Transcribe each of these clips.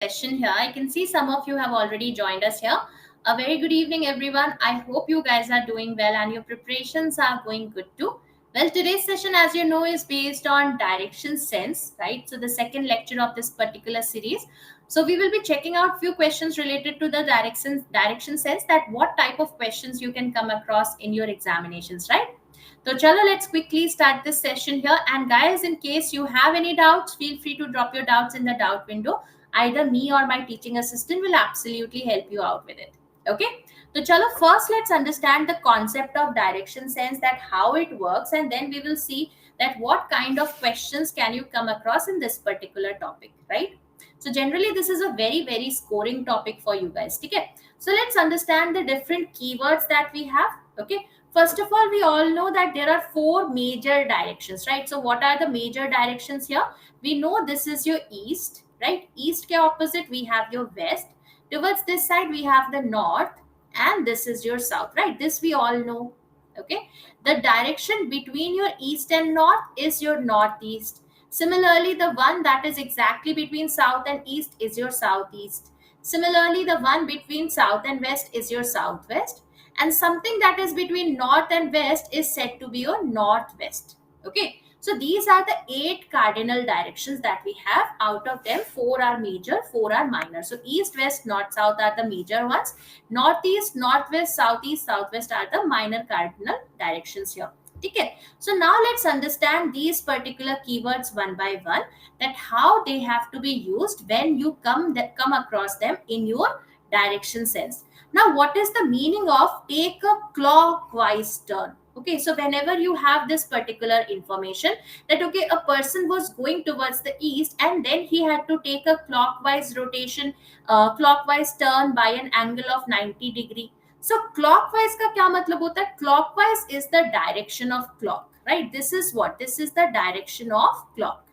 session here. I can see some of you have already joined us here. A very good evening, everyone. I hope you guys are doing well and your preparations are going good too. Well, today's session, as you know, is based on direction sense, right? So the second lecture of this particular series. So we will be checking out few questions related to the direction sense, that what type of questions you can come across in your examinations, right? So chalo, let's quickly start this session here. And guys, in case you have any doubts, feel free to drop your doubts in the doubt window. Either me or my teaching assistant will absolutely help you out with it. Okay. So chalo, first let's understand the concept of direction sense, that how it works, and then we will see that what kind of questions can you come across in this particular topic, right? So generally, this is a very scoring topic for you guys. Okay. So let's understand the different keywords that we have. Okay. First of all, we all know that there are four major directions, right? So what are the major directions here? We know this is your east, right? East ke opposite, we have your west. Towards this side, we have the north, and this is your south, right? This we all know. Okay. The direction between your east and north is your northeast. Similarly, the one that is exactly between south and east is your southeast. Similarly, the one between south and west is your southwest. And something that is between north and west is said to be your northwest. Okay. So these are the 8 cardinal directions that we have. Out of them, 4 are major, 4 are minor. So east, west, north, south are the major ones. Northeast, northwest, southeast, southwest are the minor cardinal directions here. Okay. So now let's understand these particular keywords one by one, that how they have to be used when you come across them in your direction sense. Now, what is the meaning of take a clockwise turn? Okay, so whenever you have this particular information that, okay, a person was going towards the east and then he had to take a clockwise rotation, clockwise turn by an angle of 90 degree. So clockwise ka kya matlab hota hai? Clockwise is the direction of clock, right? This is what? This is the direction of clock.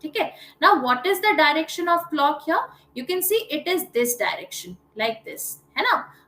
Okay. Now, what is the direction of clock here? You can see it is this direction, like this.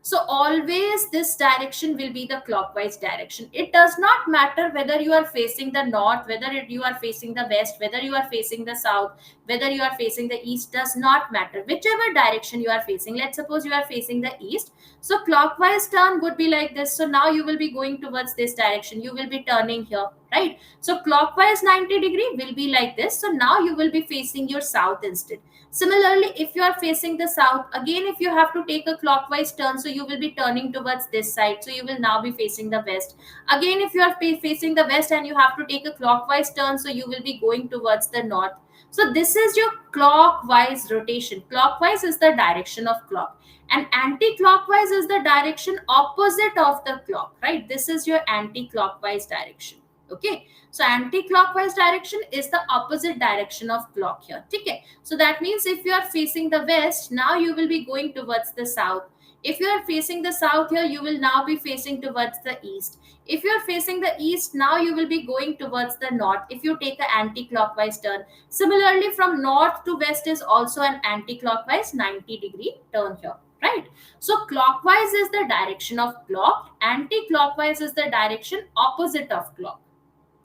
So always this direction will be the clockwise direction. It does not matter whether you are facing the north, whether you are facing the west, whether you are facing the south, whether you are facing the east, does not matter. Whichever direction you are facing, let's suppose you are facing the east. So clockwise turn would be like this. So now you will be going towards this direction. You will be turning here, right? So clockwise 90 degree will be like this. So now you will be facing your south instead. Similarly, if you are facing the south, again, if you have to take a clockwise turn, so you will be turning towards this side. So you will now be facing the west. Again, if you are facing the west and you have to take a clockwise turn, so you will be going towards the north. So this is your clockwise rotation. Clockwise is the direction of clock, and anti-clockwise is the direction opposite of the clock, right? This is your anti-clockwise direction. Okay. So anti-clockwise direction is the opposite direction of clock here. Okay. So that means if you are facing the west, now you will be going towards the south. If you are facing the south here, you will now be facing towards the east. If you are facing the east, now you will be going towards the north if you take an anti-clockwise turn. Similarly, from north to west is also an anti-clockwise 90-degree turn here, right? So clockwise is the direction of clock, anti-clockwise is the direction opposite of clock.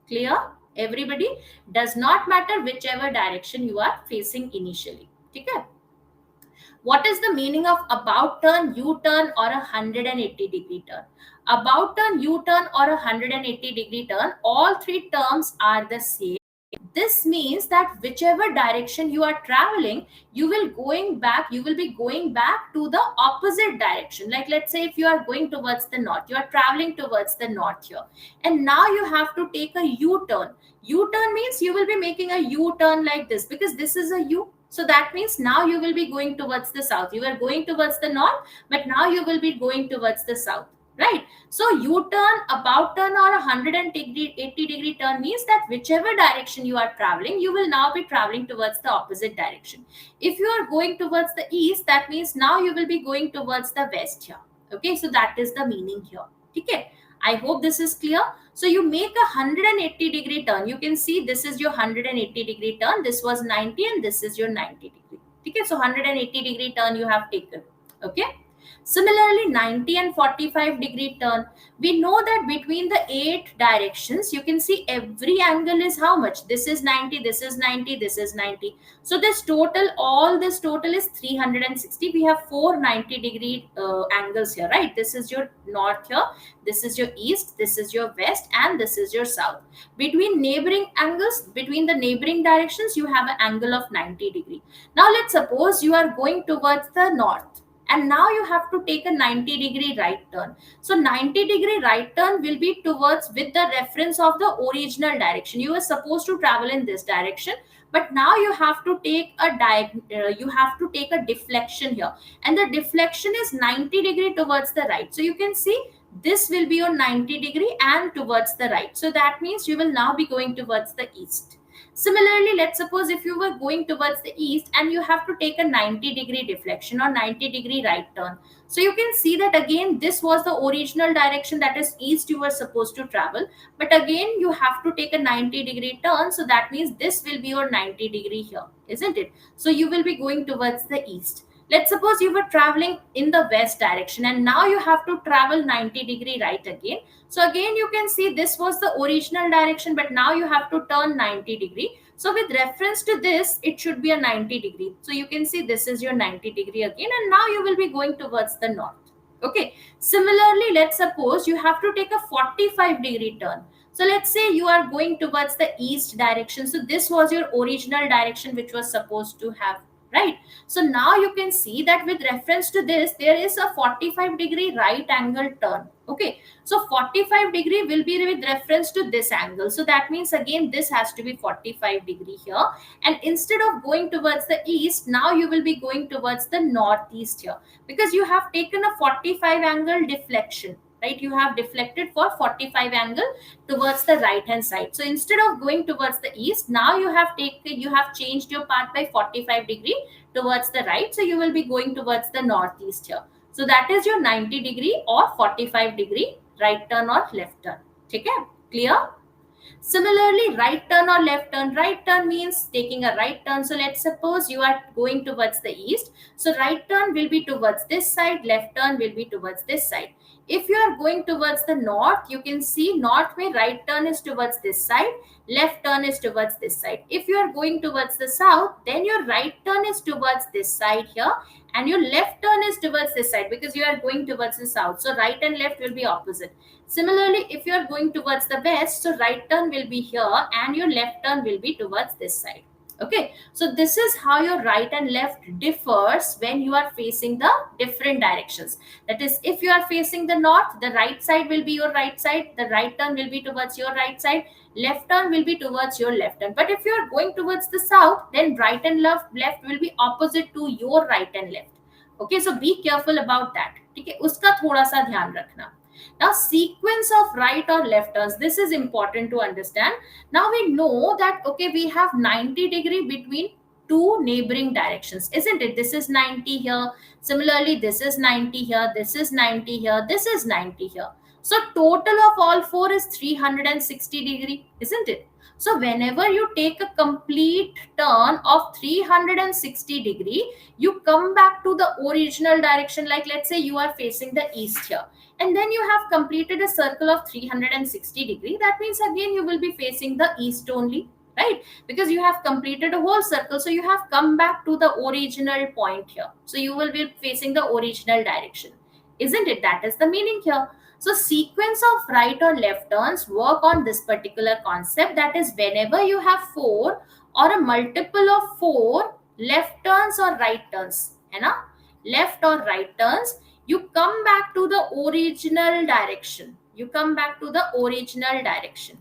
Clear? Everybody? Does not matter whichever direction you are facing initially. Okay? What is the meaning of about turn, U-turn, or a 180-degree turn? About turn, U-turn, or a 180-degree turn, all 3 terms are the same. This means that whichever direction you are traveling, you will be going back to the opposite direction. Like, let's say if you are going towards the north, you are traveling towards the north here, and now you have to take a U-turn. U-turn means you will be making a U-turn like this, because this is a U. So that means now you will be going towards the south. You were going towards the north, but now you will be going towards the south, right? So U-turn, about turn, or 180-degree turn means that whichever direction you are traveling, you will now be traveling towards the opposite direction. If you are going towards the east, that means now you will be going towards the west here. Okay, so that is the meaning here. Okay, I hope this is clear. So you make a 180-degree turn. You can see this is your 180-degree turn. This was 90 and this is your 90 degree. Okay, so 180-degree turn you have taken. Okay. Similarly, 90 and 45-degree turn. We know that between the 8 directions, you can see every angle is how much? This is 90, this is 90, this is 90. So this total, all this total is 360. We have 490-degree angles here, right? This is your north here, this is your east, this is your west, and this is your south. Between neighboring angles, between the neighboring directions, you have an angle of 90-degree. Now let's suppose you are going towards the north, and now you have to take a 90-degree right turn. So 90-degree right turn will be towards, with the reference of the original direction. You were supposed to travel in this direction, but now you have to take a you have to take a deflection here, and the deflection is 90-degree towards the right. So you can see this will be your 90-degree and towards the right. So that means you will now be going towards the east. Similarly, let's suppose if you were going towards the east and you have to take a 90-degree deflection or 90-degree right turn. So you can see that again, this was the original direction, that is east you were supposed to travel. But again, you have to take a 90-degree turn. So that means this will be your 90-degree here, isn't it? So you will be going towards the east. Let's suppose you were traveling in the west direction and now you have to travel 90-degree right again. So again, you can see this was the original direction, but now you have to turn 90-degree. So with reference to this, it should be a 90-degree. So you can see this is your 90-degree again, and now you will be going towards the north. Okay. Similarly, let's suppose you have to take a 45-degree turn. So let's say you are going towards the east direction. So this was your original direction which was supposed to have, right? So now you can see that with reference to this, there is a 45-degree right angle turn. Okay, so 45-degree will be with reference to this angle. So that means again this has to be 45-degree here, and instead of going towards the east, now you will be going towards the northeast here, because you have taken a 45 angle deflection, right? You have deflected for 45 angle towards the right hand side. So instead of going towards the east, now you have changed your path by 45-degree towards the right. So you will be going towards the northeast here. So that is your 90-degree or 45-degree right turn or left turn. Okay, clear? Similarly, right turn or left turn. Right turn means taking a right turn. So let's suppose you are going towards the east. So right turn will be towards this side, left turn will be towards this side. If you are going towards the north, you can see north way right turn is towards this side, left turn is towards this side. If you are going towards the south, then your right turn is towards this side here, and your left turn is towards this side, because you are going towards the south. So right and left will be opposite. Similarly, if you are going towards the west, so right turn will be here and your left turn will be towards this side. Okay, so this is how your right and left differs when you are facing the different directions. That is, if you are facing the north, the right side will be your right side, the right turn will be towards your right side, left turn will be towards your left turn. But if you are going towards the south, then right and left will be opposite to your right and left. Okay, so be careful about that. Okay, uska thoda sa dhyan rakhna. Now, sequence of right or left turns, this is important to understand. Now we know that, okay, we have 90-degree between two neighboring directions, isn't it? This is 90 here. Similarly, this is 90 here. This is 90 here. This is 90 here. So total of all four is 360-degree, isn't it? So whenever you take a complete turn of 360-degree, you come back to the original direction. Like let's say you are facing the east here, and then you have completed a circle of 360-degree. That means again you will be facing the east only, right? Because you have completed a whole circle, so you have come back to the original point here. So you will be facing the original direction, isn't it? That is the meaning here. So sequence of right or left turns work on this particular concept, that is whenever you have four or a multiple of four left turns or right turns, left or right turns, you come back to the original direction. You come back to the original direction.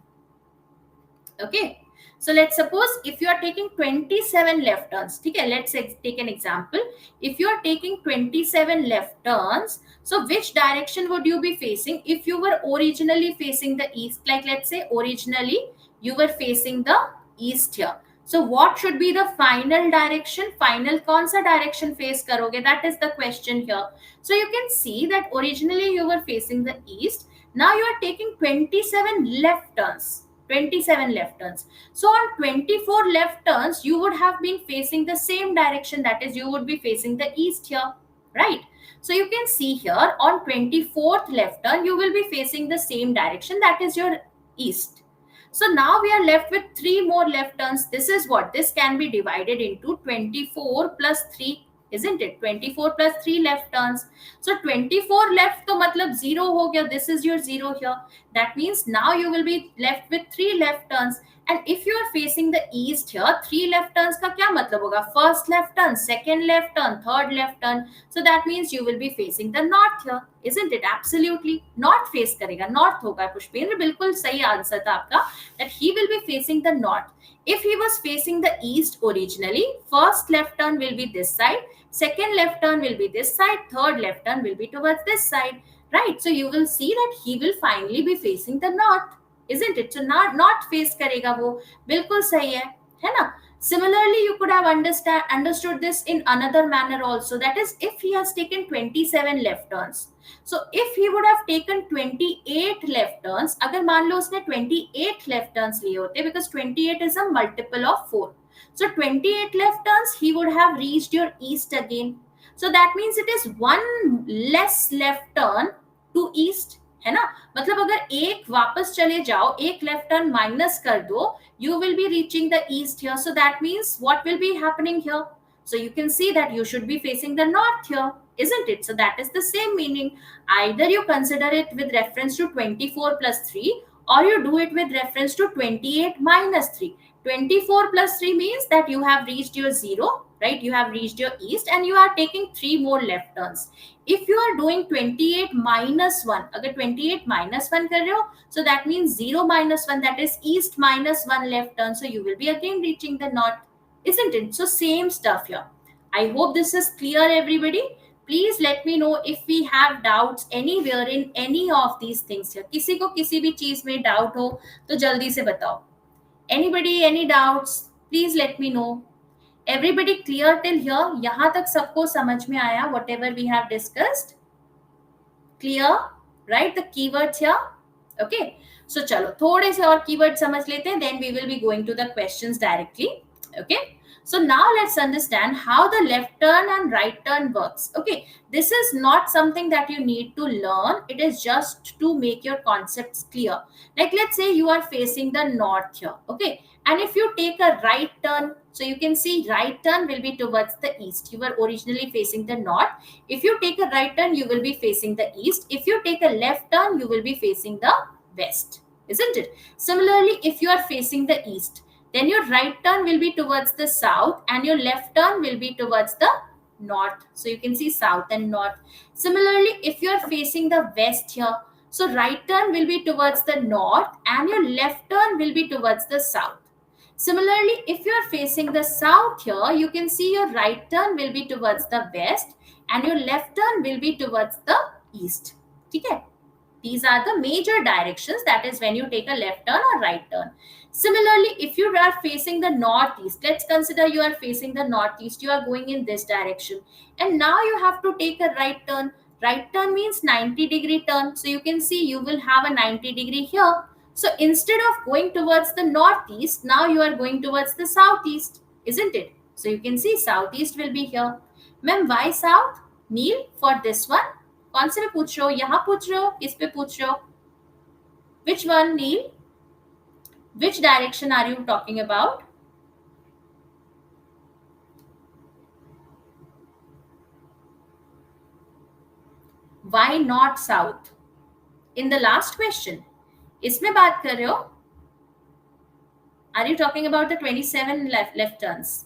Okay. So let's suppose if you are taking 27 left turns. Okay, let's take an example. If you are taking 27 left turns, so which direction would you be facing if you were originally facing the east? Like let's say originally you were facing the east here. So what should be the final direction? Final kaun sa direction face karoge? That is the question here. So you can see that originally you were facing the east. Now you are taking 27 left turns. 27 left turns. So on 24 left turns, you would have been facing the same direction. That is, you would be facing the east here. right? So you can see here on 24th left turn, you will be facing the same direction, that is your east. So now we are left with three more left turns. This is what this can be divided into 24 plus 3, isn't it? 24 plus 3 left turns. So 24 left to matlab 0 ho gaya. This is your 0 here. That means now you will be left with 3 left turns. And if you are facing the east here, 3 left turns का क्या मतलब होगा? First left turn, second left turn, third left turn. So that means you will be facing the north here, isn't it? Absolutely. North face करेगा, north होगा पुष्पेंद्र, बिल्कुल सही answer था आपका, that he will be facing the north. If he was facing the east originally, first left turn will be this side, second left turn will be this side, third left turn will be towards this side, right? So you will see that he will finally be facing the north, isn't it? So not face करेगा वो, बिल्कुल सही है ना? Similarly, you could have understood this in another manner also. That is, if he has taken 27 left turns. So if he would have taken 28 left turns, अगर मान लो उसने 28 left turns लिए होते, because 28 is a multiple of 4. So 28 left turns, he would have reached your east again. So that means it is one less left turn to east, है ना? मतलब अगर एक वापस चले जाओ, एक लेफ्ट टर्न माइनस कर दो, you will be reaching the east here. So that means what will be happening here? So you can see that you should be facing the north here, isn't it? So that is the same meaning. Either you consider it with reference to 24 plus 3, or you do it with reference to 28 minus 3. 24 plus 3 means that you have reached your 0, right? You have reached your east and you are taking 3 more left turns. If you are doing 28 minus 1, अगर 28 minus 1 कर रहे हो, so that means 0 minus 1, that is east minus 1 left turn. So you will be again reaching the north, isn't it? So same stuff here. I hope this is clear, everybody. Please let me know if we have doubts anywhere in any of these things here. किसी को किसी भी चीज में doubt हो तो जल्दी से बताओ. Anybody, any doubts? Please let me know. Everybody clear till here? यहाँ तक सबको समझ में आया whatever we have discussed? Clear? Right? The keywords here? Okay. So चलो थोड़े से और keywords समझ लेते हैं, then we will be going to the questions directly. Okay. So now let's understand how the left turn and right turn works. Okay, this is not something that you need to learn. It is just to make your concepts clear. Like let's say you are facing the north here. Okay, and if you take a right turn, so you can see right turn will be towards the east. You were originally facing the north. If you take a right turn, you will be facing the east. If you take a left turn, you will be facing the west, isn't it? Similarly, if you are facing the east, then your right turn will be towards the south and your left turn will be towards the north. So you can see south and north. Similarly, if you are facing the west here, so right turn will be towards the north and your left turn will be towards the south. Similarly, if you are facing the south here, you can see your right turn will be towards the west and your left turn will be towards the east. Okay? These are the major directions. That is when you take a left turn or right turn. Similarly, if you are facing the northeast, let's consider you are facing the northeast, you are going in this direction. And now you have to take a right turn. Right turn means 90-degree turn. So you can see you will have a 90-degree here. So instead of going towards the northeast, now you are going towards the southeast, isn't it? So you can see southeast will be here. Ma'am, why south? Neil, for this one? कौन से में पूछ रहे हो? यहाँ पूछ रहे हो? किस पे पूछ रहे हो? Which one, Neil? Which direction are you talking about? Why not south? In the last question. इसमें बात कर रहे हो? Are you talking about the 27 left turns?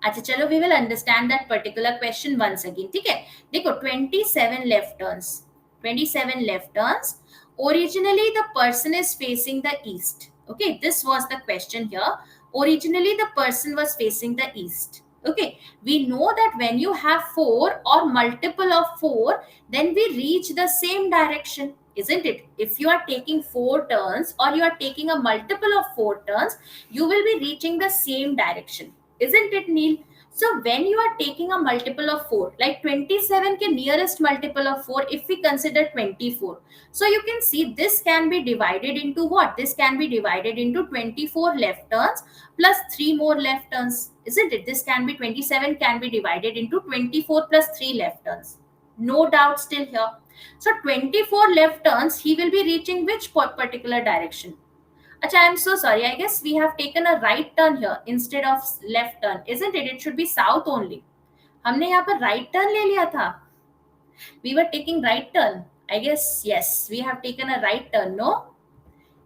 अच्छा चलो, we will understand that particular question once again. ठीक है, देखो 27 left turns. 27 left turns. Originally the person is facing the east. Okay, this was the question here. Originally the person was facing the east. Okay, we know that when you have 4 or multiple of 4, then we reach the same direction, isn't it? If you are taking 4 turns or you are taking a multiple of 4 turns, you will be reaching the same direction, isn't it, Neil? So when you are taking a multiple of 4, like 27 ke nearest multiple of 4, if we consider 24, so you can see this can be divided into what? This can be divided into 24 left turns plus 3 more left turns, isn't it? This can be 27 can be divided into 24 plus 3 left turns. No doubt still here. So 24 left turns, he will be reaching which particular direction? Acha, I'm so sorry. I guess we have taken a right turn here instead of left turn, isn't it? It should be south only. हमने यहाँ पर right turn ले लिया था. We were taking right turn. I guess yes, we have taken a right turn. No,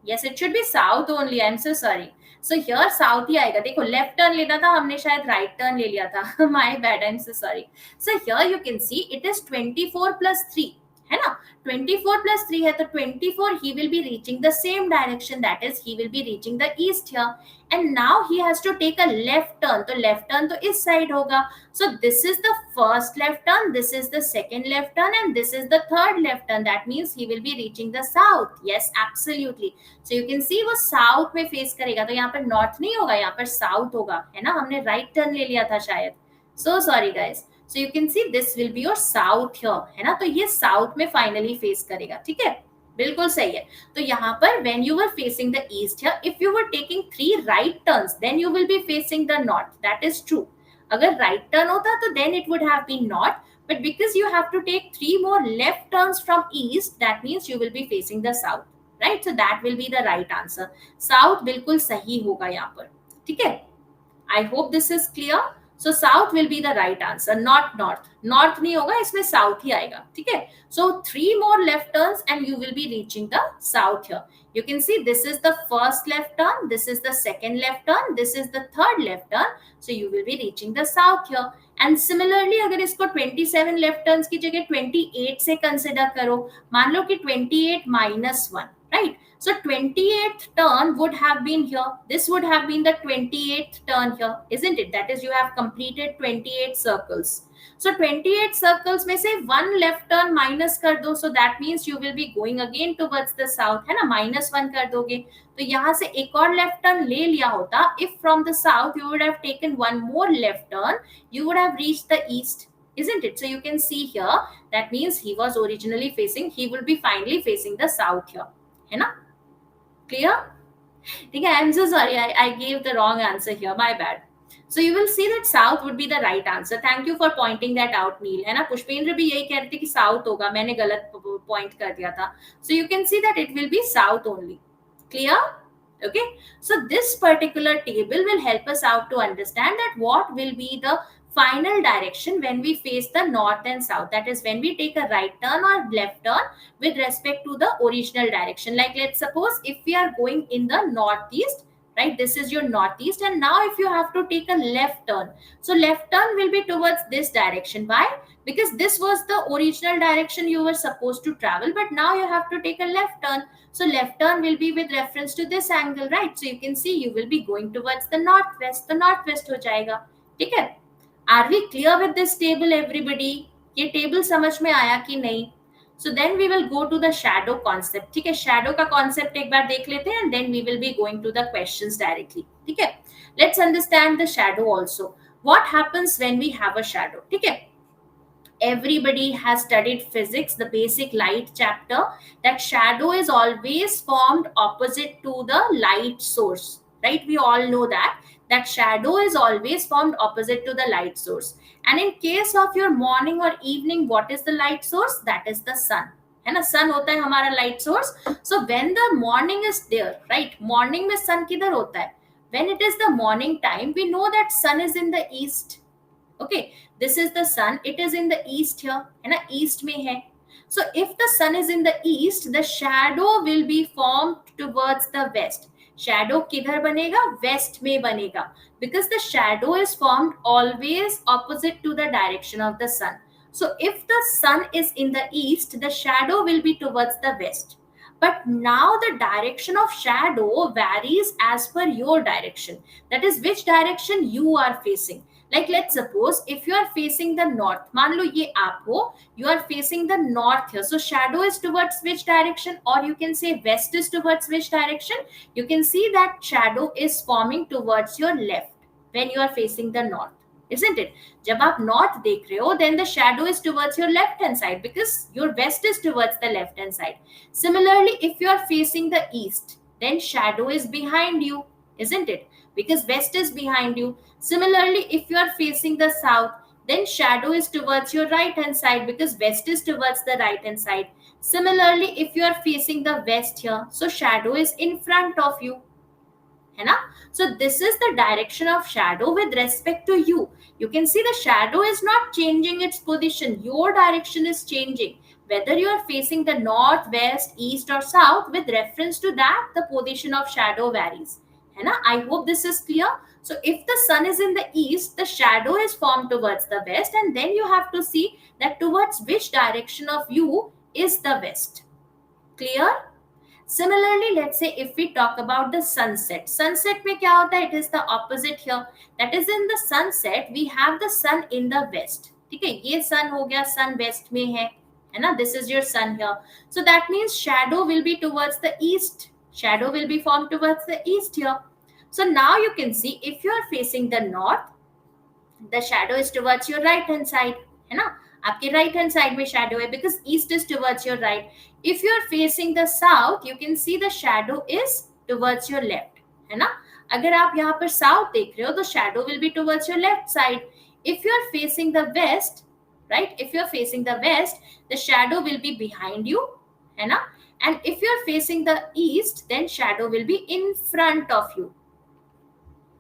yes, it should be south only. I'm so sorry. So here south ही आएगा. देखो left turn लेना था हमने, शायद right turn ले लिया था. My bad. I'm so sorry. So here you can see it is 24 plus 3. है ना? 24 plus 3 है तो 24 he will be reaching the same direction, that is he will be reaching the east here. And now he has to take a left turn. तो left turn तो इस side होगा. So this is the first left turn, this is the second left turn, and this is the third left turn. That means he will be reaching the south. Yes, absolutely. So you can see वो south में face करेगा. तो यहाँ पर north नहीं होगा, यहाँ पर south होगा, है ना? हमने right turn ले लिया था शायद. So sorry guys. So you can see this will be your south here, है ना? तो ये south में finally face करेगा, ठीक है? बिल्कुल सही है. तो यहाँ पर when you were facing the east here, if you were taking 3 right turns, then you will be facing the north. That is true. अगर right turn होता तो then it would have been north. But because you have to take 3 more left turns from east, that means you will be facing the south, right? So that will be the right answer. South बिल्कुल सही होगा यहाँ पर, ठीक है? I hope this is clear. So south will be the right answer, not north. North नहीं होगा, इसमें south ही आएगा, ठीक है? So 3 more left turns and you will be reaching the south here. You can see this is the first left turn, this is the second left turn, this is the third left turn. So you will be reaching the south here. And similarly, अगर इसको 27 left turns की जगह 28 से consider करो, मान लो कि 28 minus 1, right? So 28th turn would have been here. This would have been the 28th turn here, isn't it? That is, you have completed 28 circles. So 28 circles में से 1 left turn minus कर दो. So that means you will be going again towards the south, है ना? -1 कर दोगे. तो यहाँ से एक और left turn ले लिया होता. If from the south you would have taken 1 more left turn, you would have reached the east, isn't it? So you can see here, that means he was originally facing, he will be finally facing the south here, है ना? Clear? Okay, I'm so sorry. I gave the wrong answer here. My bad. So you will see that south would be the right answer. Thank you for pointing that out, Neil. है ना? पुष्पेंद्र भी यही कह रहे थे कि south होगा. मैंने गलत point कर दिया था. So you can see that it will be south only. Clear? Okay. So this particular table will help us out to understand that what will be the final direction when we face the north and south. That is, when we take a right turn or left turn with respect to the original direction. Like let's suppose if we are going in the northeast, right? This is your northeast, and now if you have to take a left turn, so left turn will be towards this direction. Why? Because this was the original direction you were supposed to travel, but now you have to take a left turn. So left turn will be with reference to this angle, right? So you can see you will be going towards the northwest. The northwest हो जाएगा, ठीक है? Are we clear with this table, everybody? ये table समझ में आया कि नहीं? So then we will go to the shadow concept. ठीक है? Shadow का concept एक बार देख लेते हैं, and then we will be going to the questions directly. ठीक है? Let's understand the shadow also. What happens when we have a shadow? ठीक है? Everybody has studied physics, the basic light chapter, that shadow is always formed opposite to the light source, right? We all know that shadow is always formed opposite to the light source. And in case of your morning or evening, what is the light source? That is the sun. है ना? sun होता है हमारा light source. So when the morning is there, right? morning में sun किधर होता है? When it is the morning time, we know that sun is in the east. Okay, this is the sun, it is in the east here, है ना? east में है. So if the sun is in the east, the shadow will be formed towards the west. Shadow किधर बनेगा? West में बनेगा, because the shadow is formed always opposite to the direction of the sun. So if the sun is in the east, the shadow will be towards the west. But now the direction of shadow varies as per your direction. That is, which direction you are facing. Like let's suppose if you are facing the north, मान लो ये आप हो, you are facing the north here. So shadow is towards which direction? Or you can say west is towards which direction? You can see that shadow is forming towards your left when you are facing the north, isn't it? जब आप north देख रहे हो, then the shadow is towards your left hand side because your west is towards the left hand side. Similarly, if you are facing the east, then shadow is behind you, isn't it? Because west is behind you. Similarly, if you are facing the south, then shadow is towards your right hand side because west is towards the right hand side. Similarly, if you are facing the west here, so shadow is in front of you, है ना? So this is the direction of shadow with respect to you. You can see the shadow is not changing its position, your direction is changing. Whether you are facing the north, west, east or south, with reference to that the position of shadow varies, है ना? I hope this is clear. So if the sun is in the east, the shadow is formed towards the west, and then you have to see that towards which direction of you is the west. Clear? Similarly, let's say if we talk about the sunset. Sunset में क्या होता है? It is the opposite here. That is, in the sunset, we have the sun in the west. ठीक है, ये sun हो गया, sun west में है ना? This is your sun here. So that means shadow will be towards the east. Shadow will be formed towards the east here. So now you can see if you are facing the north, the shadow is towards your right hand side, है ना? आपके right hand side में shadow है because east is towards your right. If you are facing the south, you can see the shadow is towards your left, है ना? अगर आप यहाँ पर south देख रहे हो तो shadow will be towards your left side. If you are facing the west, right? If you are facing the west, the shadow will be behind you, है ना? And if you are facing the east, then shadow will be in front of you.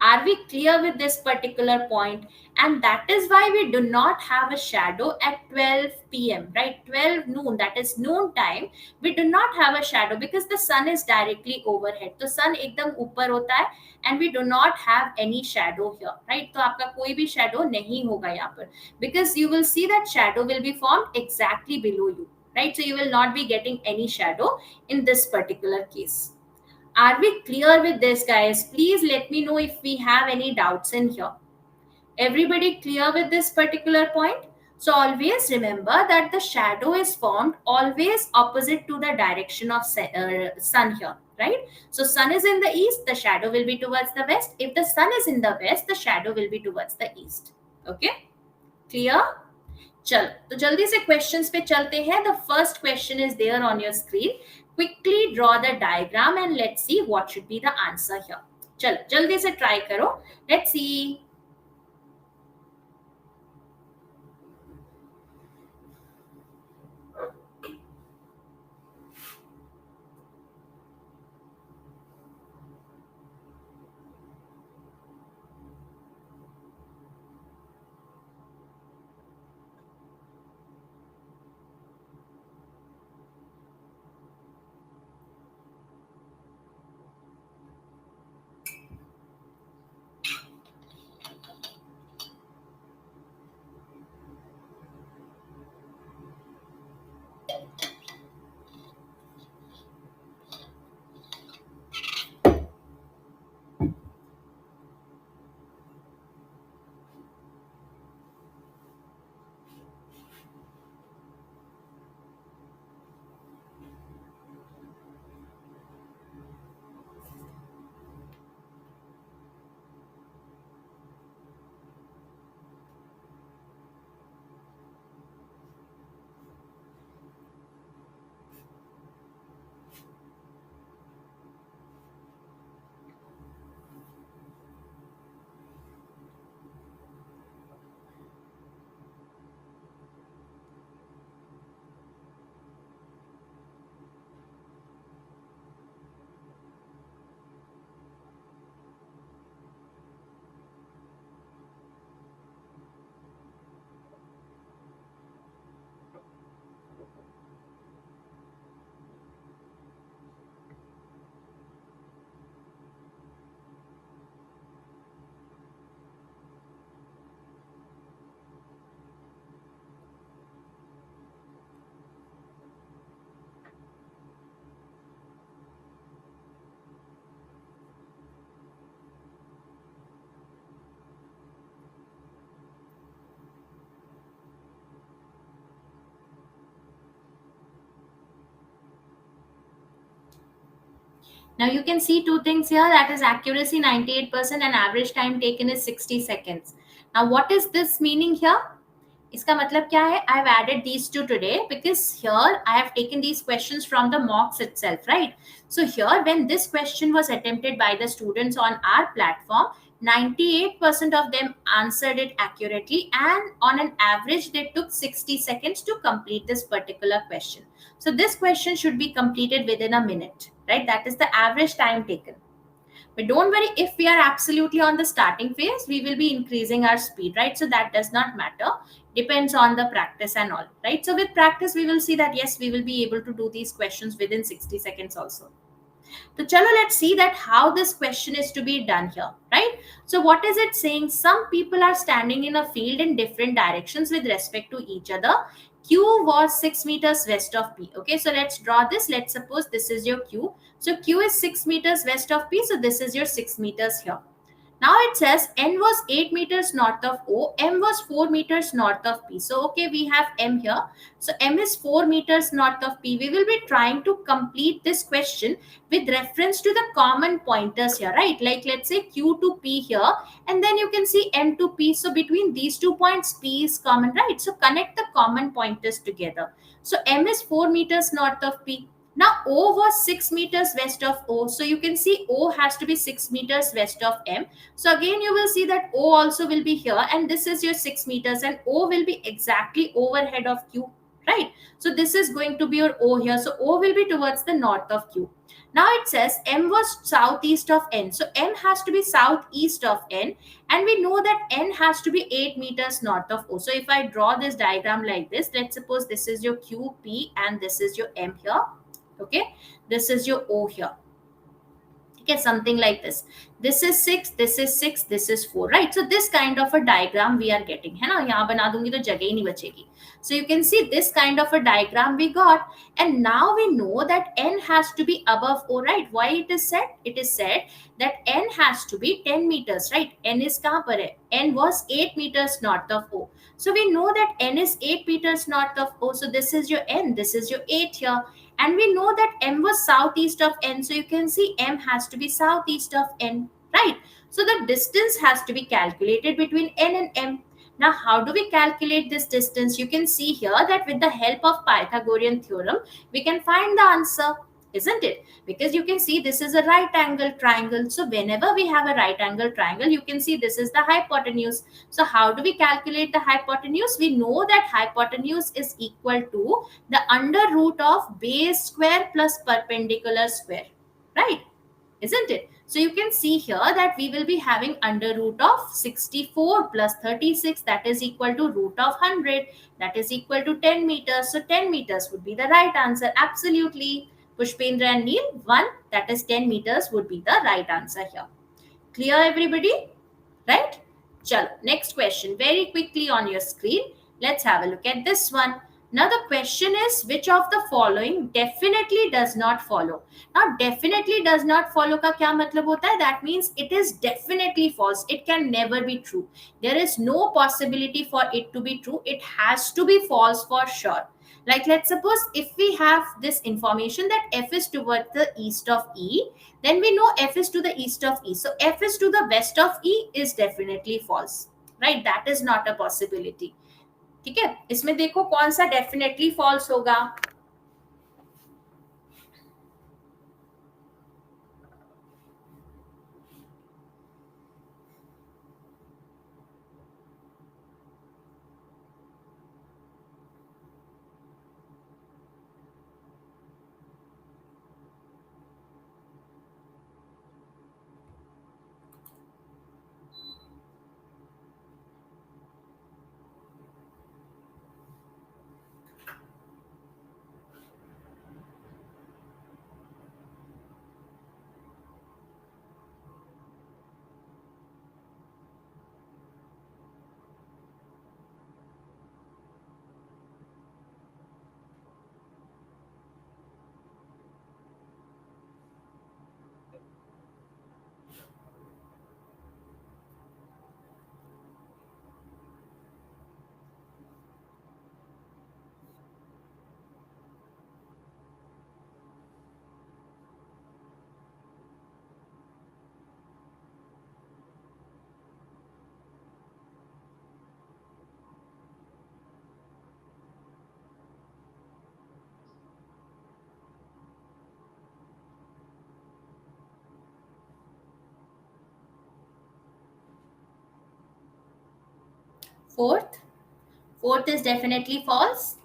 Are we clear with this particular point? And that is why we do not have a shadow at 12 p.m., right? 12 noon, that is noon time. We do not have a shadow because the sun is directly overhead. The sun एकदम ऊपर होता है and we do not have any shadow here, right? तो आपका कोई भी shadow नहीं होगा यहाँ पर because you will see that shadow will be formed exactly below you, right? So you will not be getting any shadow in this particular case. Are we clear with this, guys? Please let me know if we have any doubts in here. Everybody clear with this particular point? So always remember that the shadow is formed always opposite to the direction of sun here, right? So sun is in the east, the shadow will be towards the west. If the sun is in the west, the shadow will be towards the east. Okay? Clear? चलो तो जल्दी से questions पे चलते हैं. The first question is there on your screen. Quickly draw the diagram and let's see what should be the answer here. चलो जल्दी से try करो. Let's see. Now you can see two things here, that is accuracy 98% and average time taken is 60 seconds. Now what is this meaning here? इसका मतलब क्या है? I have added these two today because here I have taken these questions from the mocks itself, right? So here, when this question was attempted by the students on our platform, 98% of them answered it accurately, and on an average they took 60 seconds to complete this particular question. So this question should be completed within a minute, right? That is the average time taken. But don't worry, if we are absolutely on the starting phase, we will be increasing our speed, right? So that does not matter. Depends on the practice and all, right? So with practice, we will see that yes, we will be able to do these questions within 60 seconds also. So chalo, let's see that how this question is to be done here, right? So what is it saying? Some people are standing in a field in different directions with respect to each other. Q was 6 meters west of P. Okay, so let's draw this. Let's suppose this is your Q. So Q is 6 meters west of P. So this is your 6 meters here. Now it says N was 8 meters north of O, M was 4 meters north of P. So, okay, we have M here. So, M is 4 meters north of P. We will be trying to complete this question with reference to the common pointers here, right? Like, let's say Q to P here, and then you can see M to P. So, between these 2 points, P is common, right? So, connect the common pointers together. So, M is 4 meters north of P. Now O was 6 meters west of O. So you can see O has to be 6 meters west of M. So again you will see that O also will be here, and this is your 6 meters, and O will be exactly overhead of Q, right? So this is going to be your O here. So O will be towards the north of Q. Now it says M was southeast of N. So M has to be southeast of N, and we know that N has to be 8 meters north of O. So if I draw this diagram like this, let's suppose this is your QP and this is your M here. Okay, this is your O here. Okay, something like this is 6, this is 6, this is 4, right? So this kind of a diagram we are getting, है ना? यहाँ बना दूंगी तो जगह ही नहीं बचेगी. So you can see this kind of a diagram we got, and now we know that N has to be above O, right? Why it is said? It is said that N has to be 10 meters, right? N is कहाँ पर है? N was 8 meters north of O. So we know that N is 8 meters north of O. So this is your N, this is your 8 here. And we know that M was southeast of N. So you can see M has to be southeast of N, right? So the distance has to be calculated between N and M. Now, how do we calculate this distance? You can see here that with the help of Pythagorean theorem, we can find the answer, isn't it? Because you can see this is a right angle triangle. So whenever we have a right angle triangle, you can see this is the hypotenuse. So how do we calculate the hypotenuse? We know that hypotenuse is equal to the under root of base square plus perpendicular square, right? Isn't it? So you can see here that we will be having under root of 64 plus 36, that is equal to root of 100, that is equal to 10 meters. So 10 meters would be the right answer. Absolutely. Pushpendra and Neil, 1, that is 10 meters would be the right answer here. Clear everybody? Right? Chalo, next question very quickly on your screen. Let's have a look at this one. Now the question is, which of the following definitely does not follow? Now definitely does not follow का क्या मतलब होता है? That means it is definitely false. It can never be true. There is no possibility for it to be true. It has to be false for sure. Like let's suppose if we have this information that F is towards the east of E, then we know F is to the east of E. So F is to the west of E is definitely false, right? That is not a possibility. ठीक है, इसमें देखो कौन सा definitely false होगा. Fourth. Fourth is definitely false.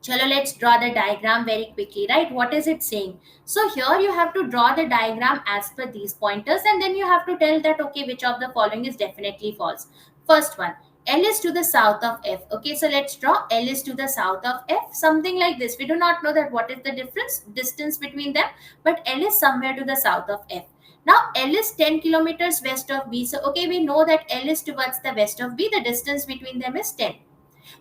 Chalo, let's draw the diagram very quickly, right? What is it saying? So here you have to draw the diagram as per these pointers, and then you have to tell that, okay, which of the following is definitely false. First one, L is to the south of F. Okay, so let's draw L is to the south of F, something like this. We do not know that what is the distance between them, but L is somewhere to the south of F. Now L is 10 kilometers west of B. So okay, we know that L is towards the west of B. The distance between them is 10.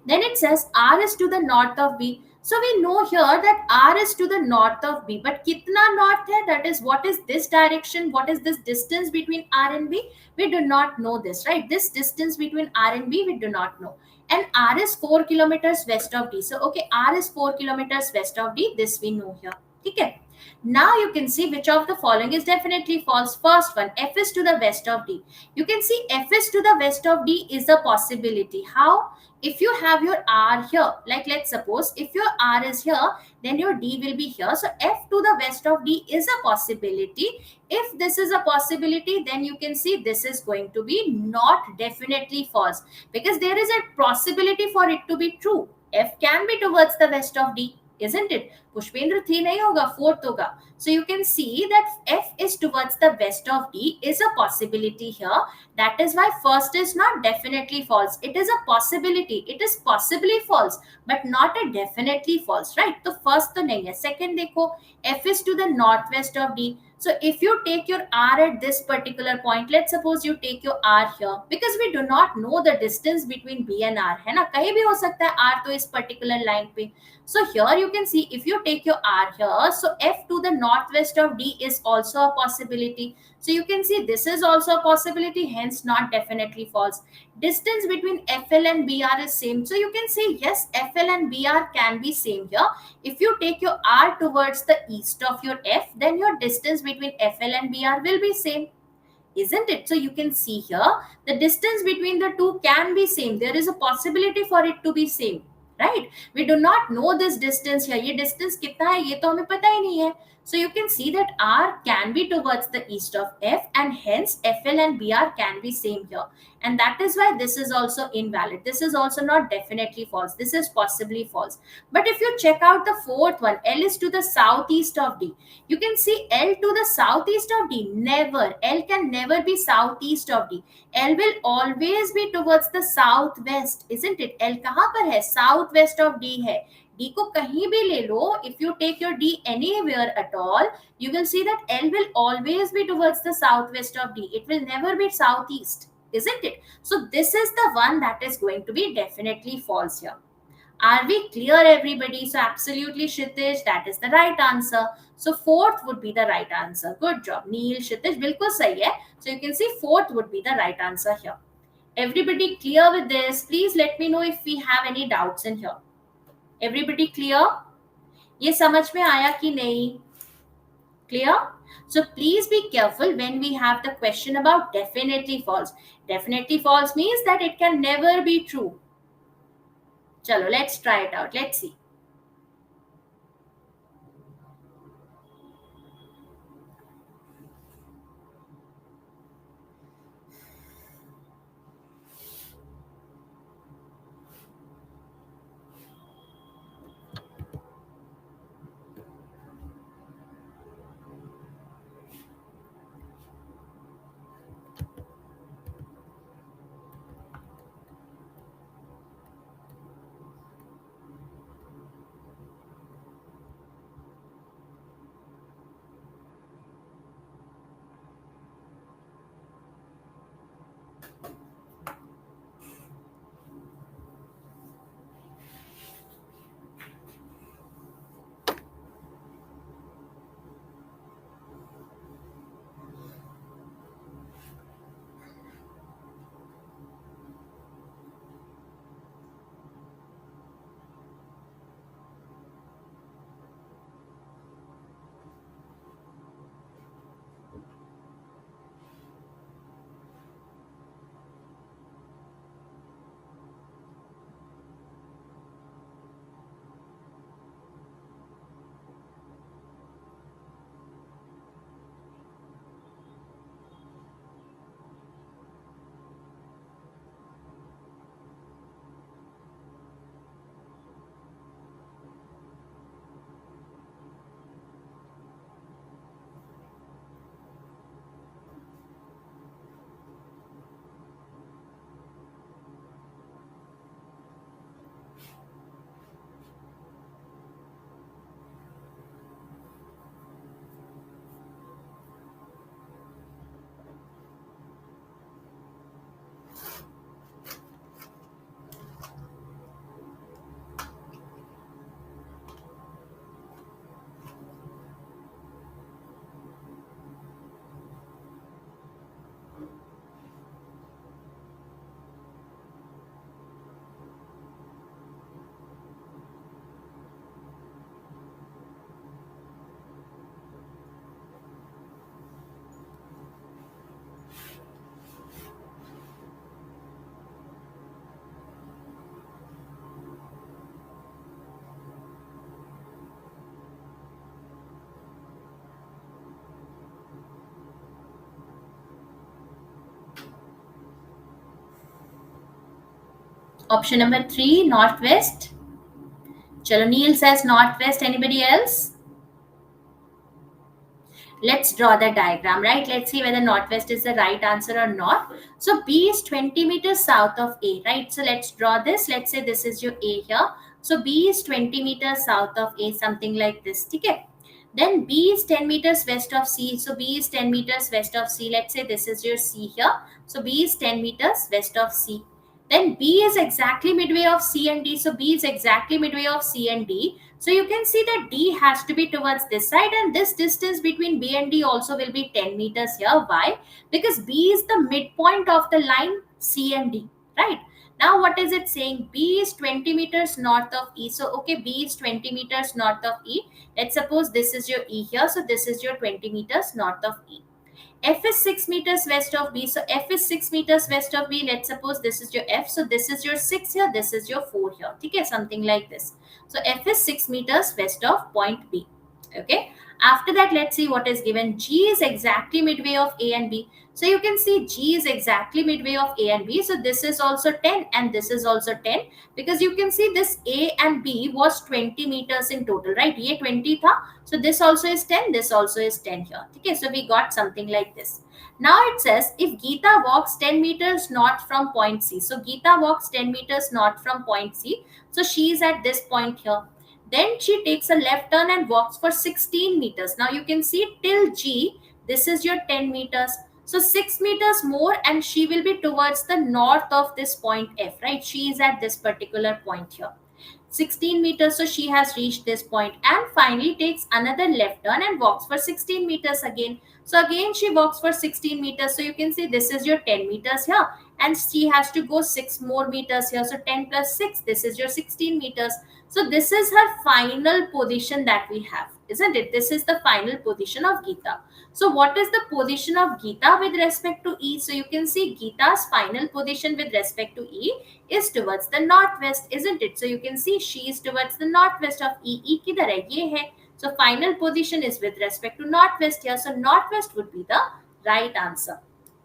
Then it says R is to the north of B. So we know here that R is to the north of B. But kitna north hai? That is, what is this direction? What is this distance between R and B? We do not know this, right? This distance between R and B, we do not know. And R is 4 kilometers west of D. So, okay, R is 4 kilometers west of D. This we know here. Okay. Now you can see which of the following is definitely false. First one, F is to the west of D. You can see F is to the west of D is a possibility. How? If you have your R here, like let's suppose if your R is here, then your D will be here. So F to the west of D is a possibility. If this is a possibility, then you can see this is going to be not definitely false, because there is a possibility for it to be true. F can be towards the west of D, isn't it? Pushpendra 3 nahi hoga, 4th hoga. So you can see that F is towards the west of D is a possibility here. That is why first is not definitely false. It is a possibility. It is possibly false, but not a definitely false, right? So first to nahi hai. Second dekho, F is to the northwest of D. So if you take your R at this particular point, let's suppose you take your R here, because we do not know the distance between B and R, है ना? कहीं भी हो सकता है R तो इस particular line पे. So here you can see if you take your R here, so F to the northwest of D is also a possibility. So you can see this is also a possibility, hence not definitely false. Distance between FL and BR is same. So you can say yes, FL and BR can be same here. If you take your R towards the east of your F, then your distance between FL and BR will be same, isn't it? So you can see here the distance between the two can be same. There is a possibility for it to be same, right? We do not know this distance here. ये distance कितना है ये तो हमें पता ही नहीं है. So you can see that R can be towards the east of F, and hence FL and BR can be same here. And that is why this is also invalid. This is also not definitely false. This is possibly false. But if you check out the fourth one, L is to the southeast of D. You can see L to the southeast of D. Never. L can never be southeast of D. L will always be towards the southwest, isn't it? L कहाँ पर है? Southwest of D है. D को कहीं भी ले लो. If you take your D anywhere at all, you will see that L will always be towards the southwest of D. It will never be southeast, isn't it? So this is the one that is going to be definitely false here. Are we clear, everybody? So absolutely, Kshitij, that is the right answer. So fourth would be the right answer. Good job. Neil, Kshitij, bilkul sahi hai. So you can see fourth would be the right answer here. Everybody clear with this? Please let me know if we have any doubts in here. Everybody clear? ये समझ में आया कि नहीं? Clear? So please be careful when we have the question about definitely false. Definitely false means that it can never be true. Chalo, let's try it out. Let's see. Option number 3, northwest. Chalo, Neil says northwest. Anybody else? Let's draw the diagram, right? Let's see whether northwest is the right answer or not. So B is 20 meters south of A, right? So let's draw this. Let's say this is your A here. So B is 20 meters south of A, something like this. Okay. Then B is 10 meters west of C. So B is 10 meters west of C. Let's say this is your C here. So B is 10 meters west of C. Then B is exactly midway of C and D. So B is exactly midway of C and D. So you can see that D has to be towards this side, and this distance between B and D also will be 10 meters here. Why? Because B is the midpoint of the line C and D, right? Now what is it saying? B is 20 meters north of E. So okay, B is 20 meters north of E. Let's suppose this is your E here. So this is your 20 meters north of E. F is 6 meters west of B. So F is 6 meters west of B. Let's suppose this is your F. So this is your 6 here. This is your 4 here. Okay, something like this. So F is 6 meters west of point B. Okay. After that, let's see what is given. G is exactly midway of A and B. So you can see G is exactly midway of A and B. So this is also 10 and this is also 10, because you can see this A and B was 20 meters in total, right? Ye 20 tha. So this also is 10, this also is 10 here. Okay, so we got something like this. Now it says if Geeta walks 10 meters north from point C. So Geeta walks 10 meters north from point C. So she is at this point here. Then she takes a left turn and walks for 16 meters. Now you can see till G, this is your 10 meters. So 6 meters more and she will be towards the north of this point F, right? She is at this particular point here. 16 meters, so she has reached this point, and finally takes another left turn and walks for 16 meters again. So again she walks for 16 meters. So you can see this is your 10 meters here, and she has to go 6 more meters here. So 10 plus 6, this is your 16 meters. So this is her final position that we have, isn't it? This is the final position of Geeta. So what is the position of Geeta with respect to E? So you can see Geeta's final position with respect to E is towards the northwest, isn't it? So you can see she is towards the northwest of E. E kidhar hai? Ye hai. So final position is with respect to northwest here. So northwest would be the right answer.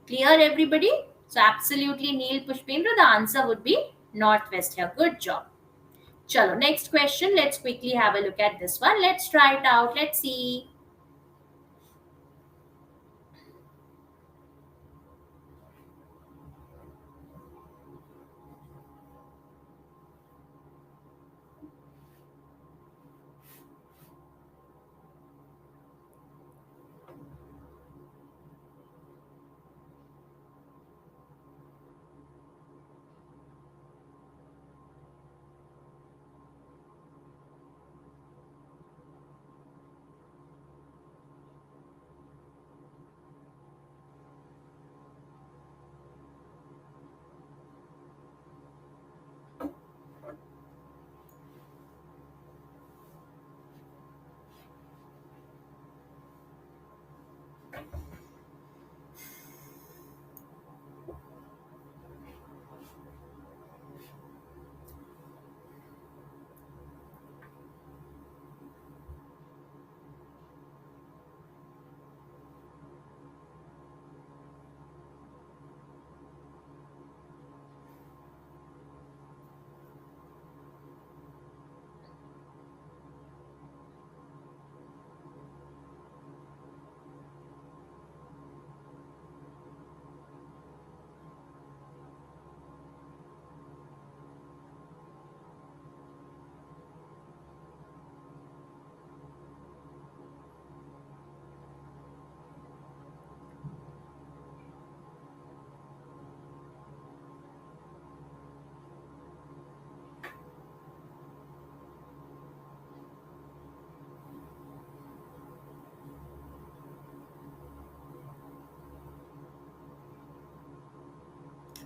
Clear, everybody? So absolutely, Neil, Pushpendra, the answer would be northwest here. Good job. Chalo, next question. Let's quickly have a look at this one. Let's try it out. Let's see.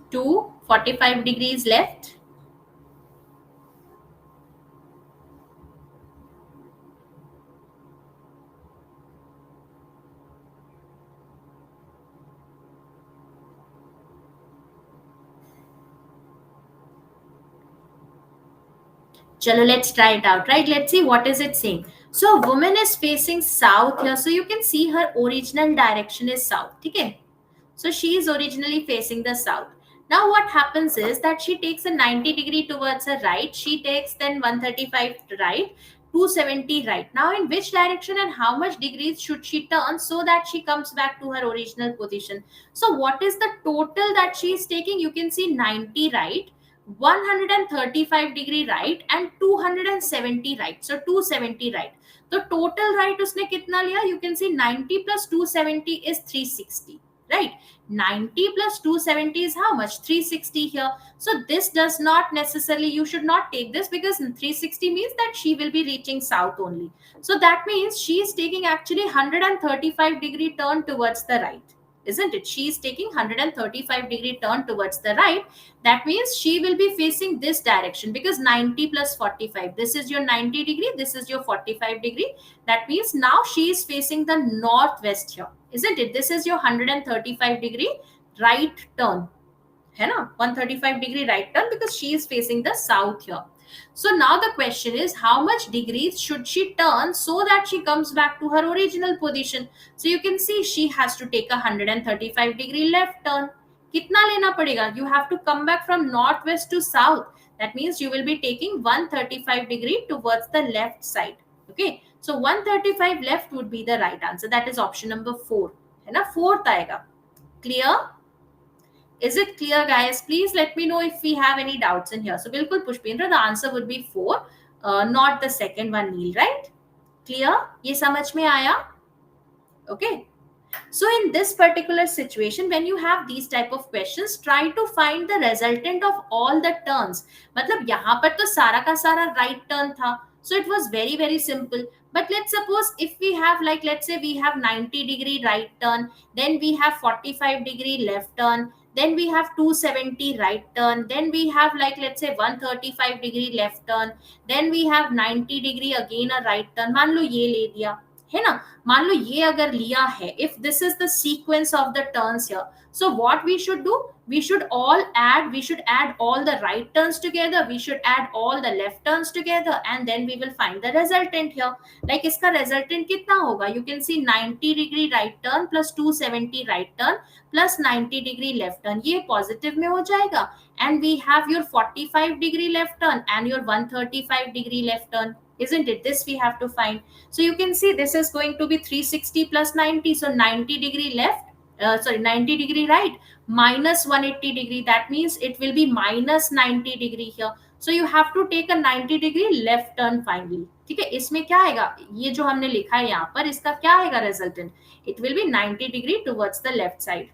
Two 45 degrees left. Chalo, let's try it out, right? Let's see what is it saying. So woman is facing south here. So you can see her original direction is south. Okay. So she is originally facing the south. Now what happens is that she takes a 90-degree towards her right, she takes then 135 right, 270 right. Now in which direction and how much degrees should she turn so that she comes back to her original position? So what is the total that she is taking? You can see 90 right, 135 degree right and 270 right. So 270 right. तो total right उसने कितना लिया? You can see 90 plus 270 is 360, right? 90 plus 270 is how much? 360 here. So this does not necessarily, you should not take this because 360 means that she will be reaching south only. So that means she is taking actually 135-degree turn towards the right, isn't it? She is taking 135-degree turn towards the right. That means she will be facing this direction because 90 plus 45, this is your 90-degree, this is your 45-degree. That means now she is facing the northwest here, isn't it? This is your 135-degree right turn, है ना? 135-degree right turn because she is facing the south here. So now the question is, how much degrees should she turn so that she comes back to her original position? So you can see she has to take a 135-degree left turn. कितना लेना पड़ेगा? You have to come back from northwest to south. That means you will be taking 135-degree towards the left side. Okay, so 135 left would be the right answer. That is option number 4. है ना? Fourth आएगा. Clear? Is it clear, guys? Please let me know if we have any doubts in here. So, bilkul Pushpendra, the answer would be 4, not the second one, Neil, right? Clear? Ye samajh mein aaya? Okay. So in this particular situation, when you have these type of questions, try to find the resultant of all the turns. मतलब यहाँ पर तो सारा का सारा right turn था, so it was very very simple. But let's suppose if we have, like, let's say we have 90-degree right turn, then we have 45-degree left turn, then we have 270 right turn, then we have, like, let's say 135-degree left turn, then we have 90-degree again a right turn. मान लो ये ले दिया, है ना? मान लो ये अगर लिया है, if this is the sequence of the turns here, so what we should do, we should add all the right turns together, we should add all the left turns together, and then we will find the resultant here. Like इसका resultant कितना होगा? You can see 90-degree right turn plus 270 right turn plus 90-degree left turn, ये positive में हो जाएगा, and we have your 45-degree left turn and your 135-degree left turn, isn't it? This we have to find. So you can see this is going to be 360 plus 90. So 90-degree left, 90-degree right minus 180-degree. That means it will be minus 90-degree here. So you have to take a 90-degree left turn finally. ठीक है, इसमें क्या आएगा? ये जो हमने लिखा है यहाँ पर, इसका क्या आएगा resultant? It will be 90-degree towards the left side.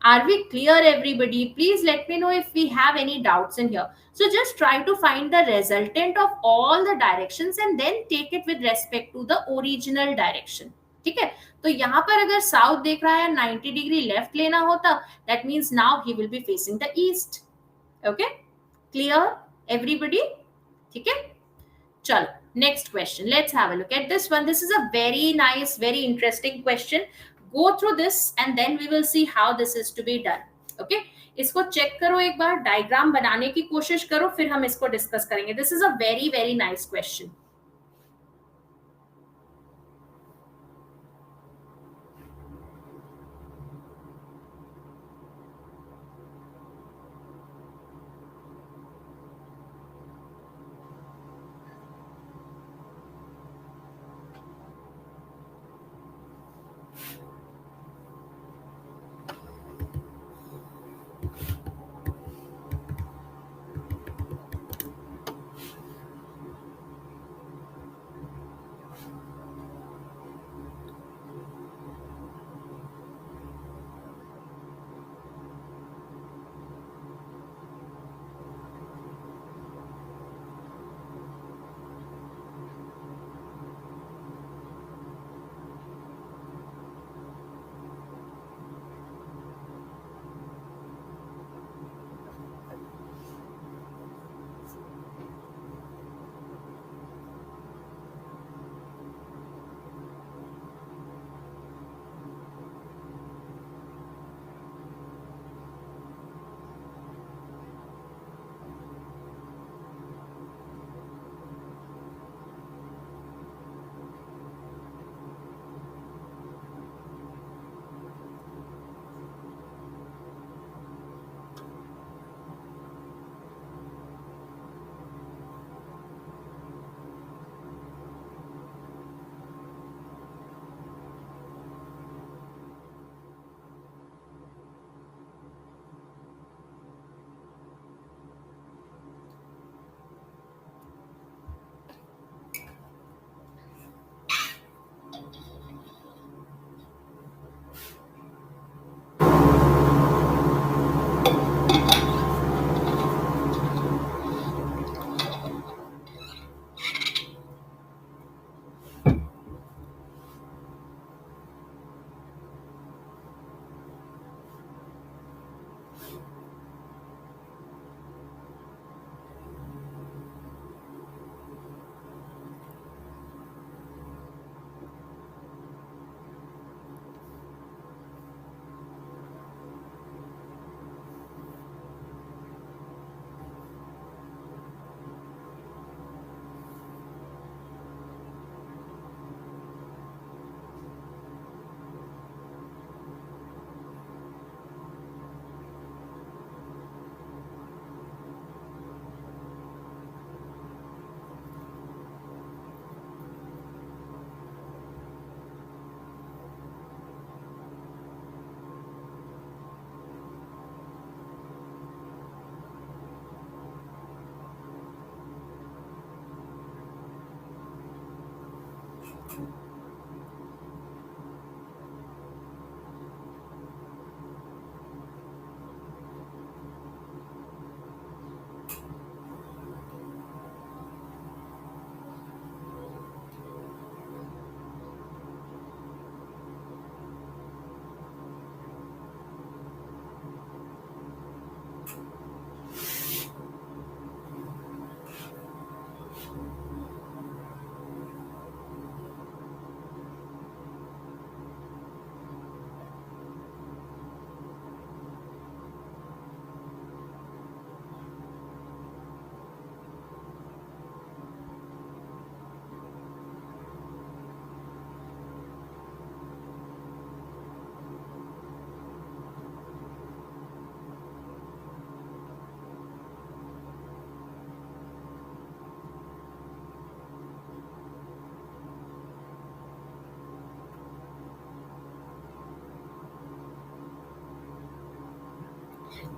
Are we clear, everybody? Please let me know if we have any doubts in here. So just try to find the resultant of all the directions and then take it with respect to the original direction. ठीक है, तो यहाँ पर अगर south देख रहा है 90-degree left लेना होता, that means now he will be facing the east. Okay, clear, everybody? ठीक है, चलो next question. Let's have a look at this one. This is a very nice, very interesting question. Go through this and then we will see how this is to be done. Okay, इसको check करो एक बार, diagram बनाने की कोशिश करो, फिर हम इसको डिस्कस करेंगे. This is a very very nice question.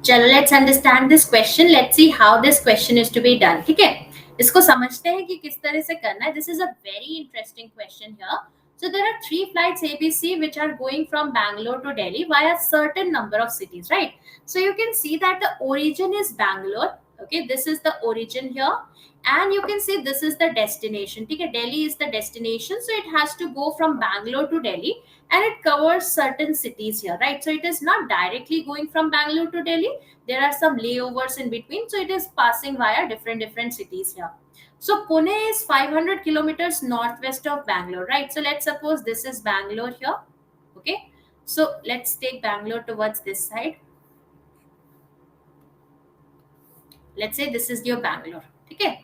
चलो let's understand this question, let's see how this question is to be done. ठीक है, इसको समझते हैं कि किस तरह से करना है. This is a very interesting question here. So there are three flights ABC which are going from Bangalore to Delhi via certain number of cities, right? So you can see that the origin is Bangalore. Okay, this is the origin here, and you can see this is the destination. Okay, Delhi is the destination, so it has to go from Bangalore to Delhi, and it covers certain cities here, right? So it is not directly going from Bangalore to Delhi. There are some layovers in between, so it is passing via different cities here. So Pune is 500 kilometers northwest of Bangalore, right? So let's suppose this is Bangalore here. Okay, so let's take Bangalore towards this side. Let's say this is your Bangalore. Okay,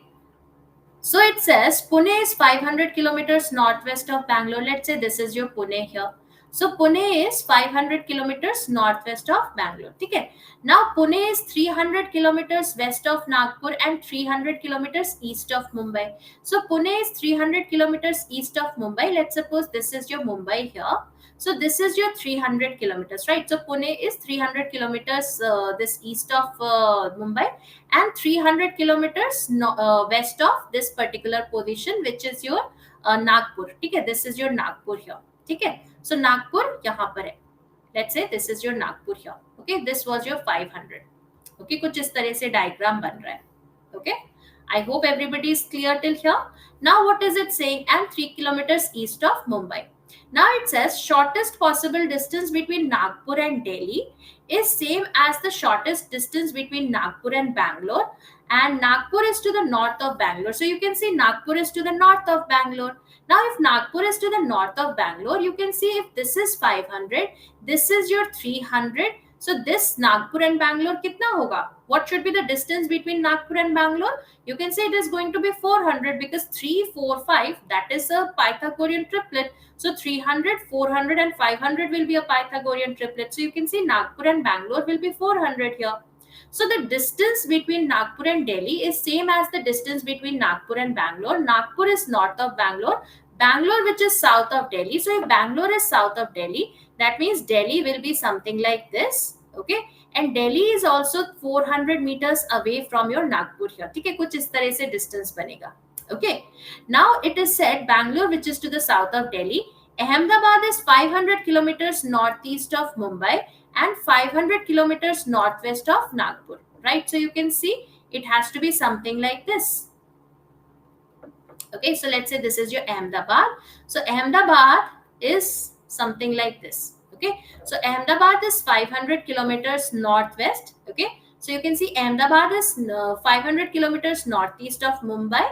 so it says Pune is 500 kilometers northwest of Bangalore. Let's say this is your Pune here. So Pune is 500 kilometers northwest of Bangalore. Okay. Now Pune is 300 kilometers west of Nagpur and 300 kilometers east of Mumbai. So Pune is 300 kilometers east of Mumbai. Let's suppose this is your Mumbai here. So this is your 300 kilometers, right? So Pune is 300 kilometers this east of Mumbai, and 300 kilometers west of this particular position, which is your Nagpur. ठीक है, this is your Nagpur here. ठीक है, so Nagpur यहाँ पर है. Let's say this is your Nagpur here. Okay, this was your 500. Okay, कुछ इस तरह से डायग्राम बन रहा है. Okay, I hope everybody is clear till here. Now what is it saying? And 3 kilometers east of Mumbai. Now it says shortest possible distance between Nagpur and Delhi is same as the shortest distance between Nagpur and Bangalore, and Nagpur is to the north of Bangalore. So you can see Nagpur is to the north of Bangalore. Now if Nagpur is to the north of Bangalore, you can see if this is 500, this is your 300. So this Nagpur and Bangalore kitna hoga? What should be the distance between Nagpur and Bangalore? You can say it is going to be 400, because 3, 4, 5, that is a Pythagorean triplet. So 300, 400 and 500 will be a Pythagorean triplet. So you can see Nagpur and Bangalore will be 400 here. So the distance between Nagpur and Delhi is same as the distance between Nagpur and Bangalore. Nagpur is north of Bangalore, Bangalore which is south of Delhi. So if Bangalore is south of Delhi, that means Delhi will be something like this. Okay, and Delhi is also 400 meters away from your Nagpur here. ठीक है, कुछ इस तरह से distance बनेगा. Okay, now it is said Bangalore, which is to the south of Delhi. Ahmedabad is 500 kilometers northeast of Mumbai and 500 kilometers northwest of Nagpur, right? So you can see it has to be something like this. Okay, so let's say this is your Ahmedabad. So Ahmedabad is something like this. Okay, so Ahmedabad is 500 kilometers northwest. Okay, so you can see Ahmedabad is 500 kilometers northeast of Mumbai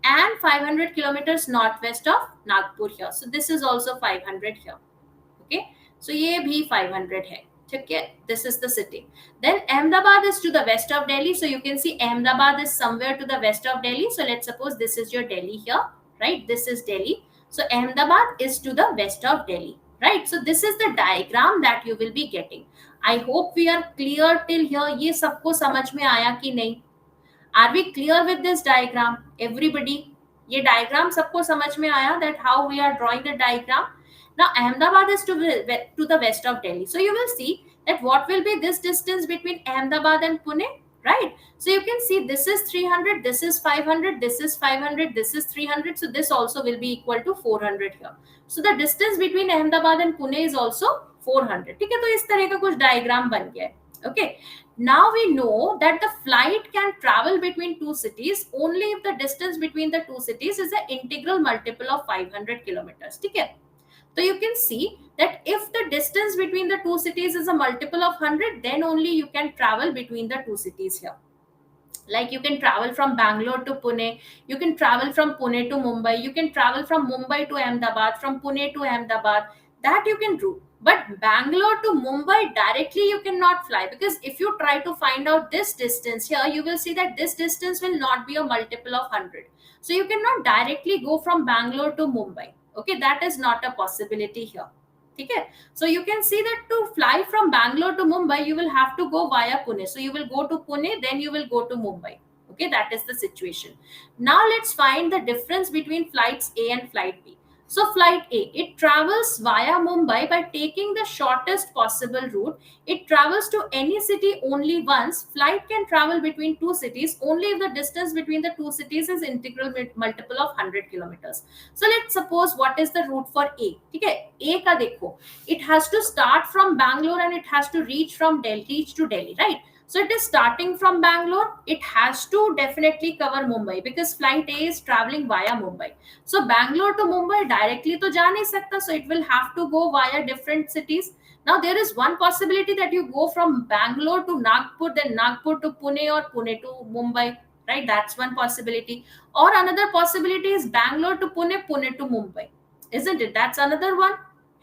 and 500 kilometers northwest of Nagpur here. So this is also 500 here. Okay, so ये भी 500 है. ठीक है, this is the city. Then Ahmedabad is to the west of Delhi. So you can see Ahmedabad is somewhere to the west of Delhi. So let's suppose this is your Delhi here, right? This is Delhi. So Ahmedabad is to the west of Delhi, right? So this is the diagram that you will be getting. I hope we are clear till here. ये सबको समझ में आया कि नहीं? Are we clear with this diagram, everybody? ये diagram सबको समझ में आया that how we are drawing the diagram? Now Ahmedabad is to the west of Delhi. So you will see that what will be this distance between Ahmedabad and Pune? right? So you can see this is 300, this is 500, this is 500, this is 300, so this also will be equal to 400 here. So the distance between Ahmedabad and Pune is also 400. ठीक है, तो इस तरह का कुछ diagram बन गया है. Okay, now we know that the flight can travel between two cities only if the distance between the two cities is an integral multiple of 500 kilometers. ठीक है, so you can see that if the distance between the two cities is a multiple of 100, then only you can travel between the two cities here. Like you can travel from Bangalore to Pune, you can travel from Pune to Mumbai, you can travel from Mumbai to Ahmedabad, from Pune to Ahmedabad, that you can do. But Bangalore to Mumbai directly you cannot fly, because if you try to find out this distance here, you will see that this distance will not be a multiple of 100. So you cannot directly go from Bangalore to Mumbai. Okay, that is not a possibility here. Okay, so you can see that to fly from Bangalore to Mumbai, you will have to go via Pune. So you will go to Pune, then you will go to Mumbai. Okay, that is the situation. Now let's find the difference between flights A and flight B. So flight A, it travels via Mumbai by taking the shortest possible route. It travels to any city only once. Flight can travel between two cities only if the distance between the two cities is integral multiple of 100 kilometers. So let's suppose what is the route for A. Okay, A ka dekho. It has to start from Bangalore and it has to reach to Delhi, right? So it is starting from Bangalore. It has to definitely cover Mumbai because flight A is traveling via Mumbai. So Bangalore to Mumbai directly to ja nahi sakta. So it will have to go via different cities. Now there is one possibility that you go from Bangalore to Nagpur, then Nagpur to Pune or Pune to Mumbai. Right? That's one possibility. Or another possibility is Bangalore to Pune, Pune to Mumbai. Isn't it? That's another one.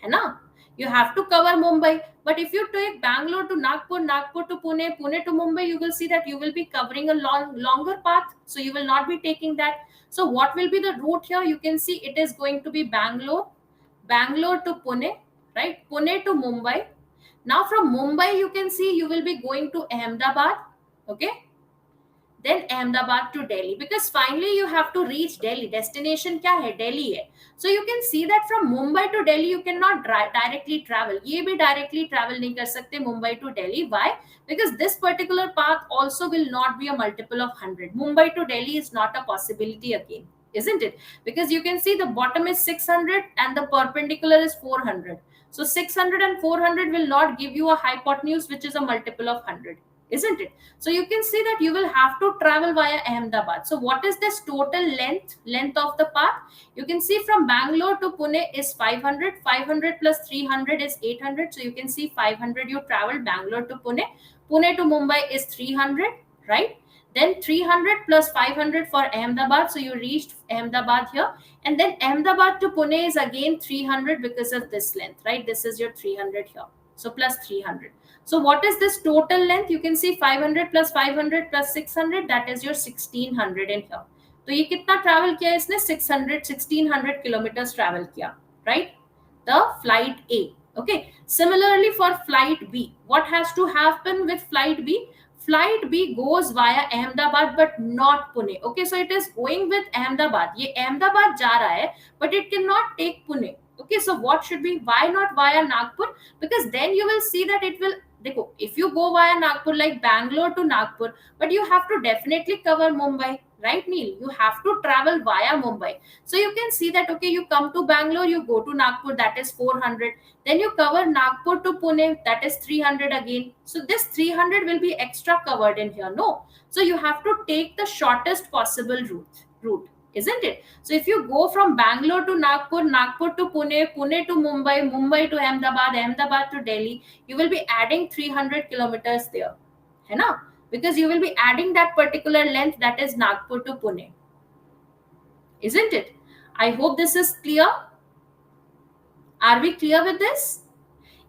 Hai na? You have to cover Mumbai. But if you take Bangalore to Nagpur, Nagpur to Pune, Pune to Mumbai, you will see that you will be covering a longer path. So you will not be taking that. So what will be the route here? You can see it is going to be Bangalore, Bangalore to Pune, right? Pune to Mumbai. Now from Mumbai, you can see you will be going to Ahmedabad, okay? Then Ahmedabad to Delhi, because finally you have to reach Delhi. Destination kya hai? Delhi hai. So you can see that from Mumbai to Delhi you cannot directly travel. Ye bhi directly travel nahi kar sakte Mumbai to Delhi. Why? Because this particular path also will not be a multiple of 100. Mumbai to Delhi is not a possibility again, isn't it? Because you can see the bottom is 600 and the perpendicular is 400. So 600 and 400 will not give you a hypotenuse which is a multiple of 100. Isn't it? So you can see that you will have to travel via Ahmedabad. So what is this total length of the path? You can see from Bangalore to Pune is 500. 500 plus 300 is 800. So you can see 500 you travel Bangalore to Pune. Pune to Mumbai is 300, right? Then 300 plus 500 for Ahmedabad. So you reached Ahmedabad here. And then Ahmedabad to Pune is again 300 because of this length, right? This is your 300 here. So plus 300. So what is this total length? You can see 500 plus 500 plus 600, that is your 1600 in here. So ये कितना travel किया इसने? 1600 kilometers travel किया, right? The flight A. Okay. Similarly for flight B, what has to happen with flight B? Flight B goes via Ahmedabad but not Pune. Okay, so it is going with Ahmedabad. ये Ahmedabad जा रहा है, but it cannot take Pune. Okay, so what should be? Why not via Nagpur? Because then you will see that it will. If you go via Nagpur, like Bangalore to Nagpur, but you have to definitely cover Mumbai, right, Neil? You have to travel via Mumbai. So you can see that, okay, you come to Bangalore, you go to Nagpur, that is 400. Then you cover Nagpur to Pune, that is 300 again. So this 300 will be extra covered in here. No. So you have to take the shortest possible route. Isn't it? So if you go from Bangalore to Nagpur, Nagpur to Pune, Pune to Mumbai, Mumbai to Ahmedabad, Ahmedabad to Delhi, you will be adding 300 kilometers there. Hai na? Because you will be adding that particular length, that is Nagpur to Pune. Isn't it? I hope this is clear. Are we clear with this?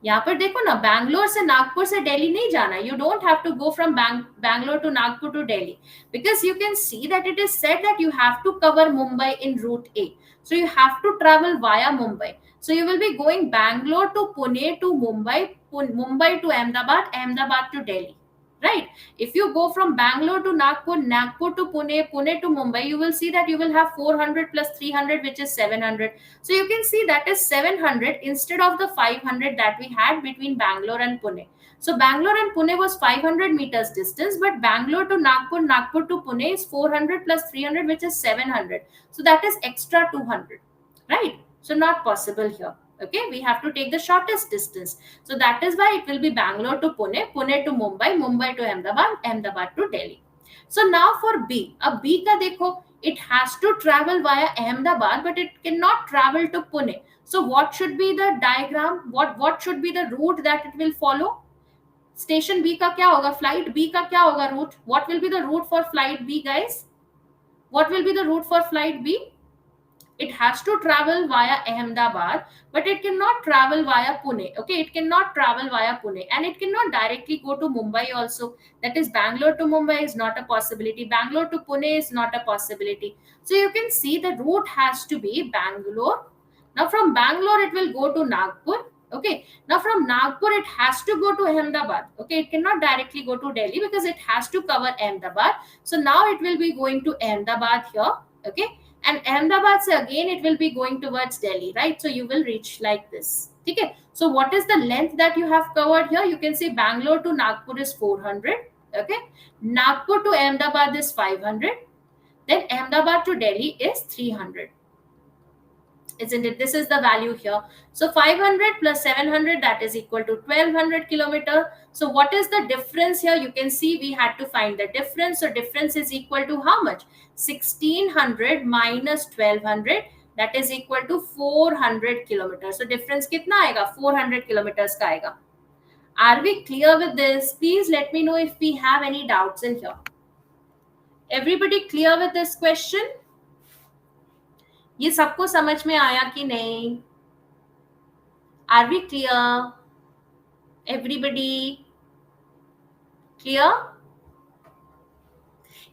यहाँ पर देखो ना, बैंगलोर से नागपुर से दिल्ली नहीं जाना. You don't have to go from Bangalore to Nagpur to Delhi, because you can see that it is said that you have to cover Mumbai in route A. So you have to travel via Mumbai. So you will be going Bangalore to Pune to Mumbai, Mumbai to Ahmedabad, Ahmedabad to Delhi. Right? If you go from Bangalore to Nagpur, Nagpur to Pune, Pune to Mumbai, you will see that you will have 400 plus 300, which is 700. So you can see that is 700 instead of the 500 that we had between Bangalore and Pune. So Bangalore and Pune was 500 meters distance, but Bangalore to Nagpur, Nagpur to Pune is 400 plus 300, which is 700. So that is extra 200, right? So not possible here. Okay, we have to take the shortest distance. So that is why it will be Bangalore to Pune, Pune to Mumbai, Mumbai to Ahmedabad, Ahmedabad to Delhi. So now for B, a B ka dekho, it has to travel via Ahmedabad, but it cannot travel to Pune. So what should be the diagram? What should be the route that it will follow? Station B का क्या होगा, flight B का क्या होगा route, what will be the route for flight B guys, what will be the route for flight B? It has to travel via Ahmedabad, but it cannot travel via Pune. Okay, it cannot travel via Pune, and it cannot directly go to Mumbai also. That is, Bangalore to Mumbai is not a possibility, Bangalore to Pune is not a possibility. So you can see the route has to be Bangalore. Now from Bangalore it will go to Nagpur. Okay, now from Nagpur it has to go to Ahmedabad. Okay, it cannot directly go to Delhi because it has to cover Ahmedabad. So now it will be going to Ahmedabad here. Okay, and Ahmedabad, so again it will be going towards Delhi, right? So you will reach like this. Okay, so what is the length that you have covered here? You can see Bangalore to Nagpur is 400. Okay, Nagpur to Ahmedabad is 500. Then Ahmedabad to Delhi is 300. Isn't it? This is the value here. So 500 plus 700, that is equal to 1200 kilometer. So what is the difference here? You can see we had to find the difference. So difference is equal to how much? 1600 minus 1200, that is equal to 400 kilometers. So difference kitna aega? 400 kilometers ka aega. Are we clear with this? Please let me know if we have any doubts in here. Everybody clear with this question? ये सबको समझ में आया कि नहीं? Are we clear? Everybody clear?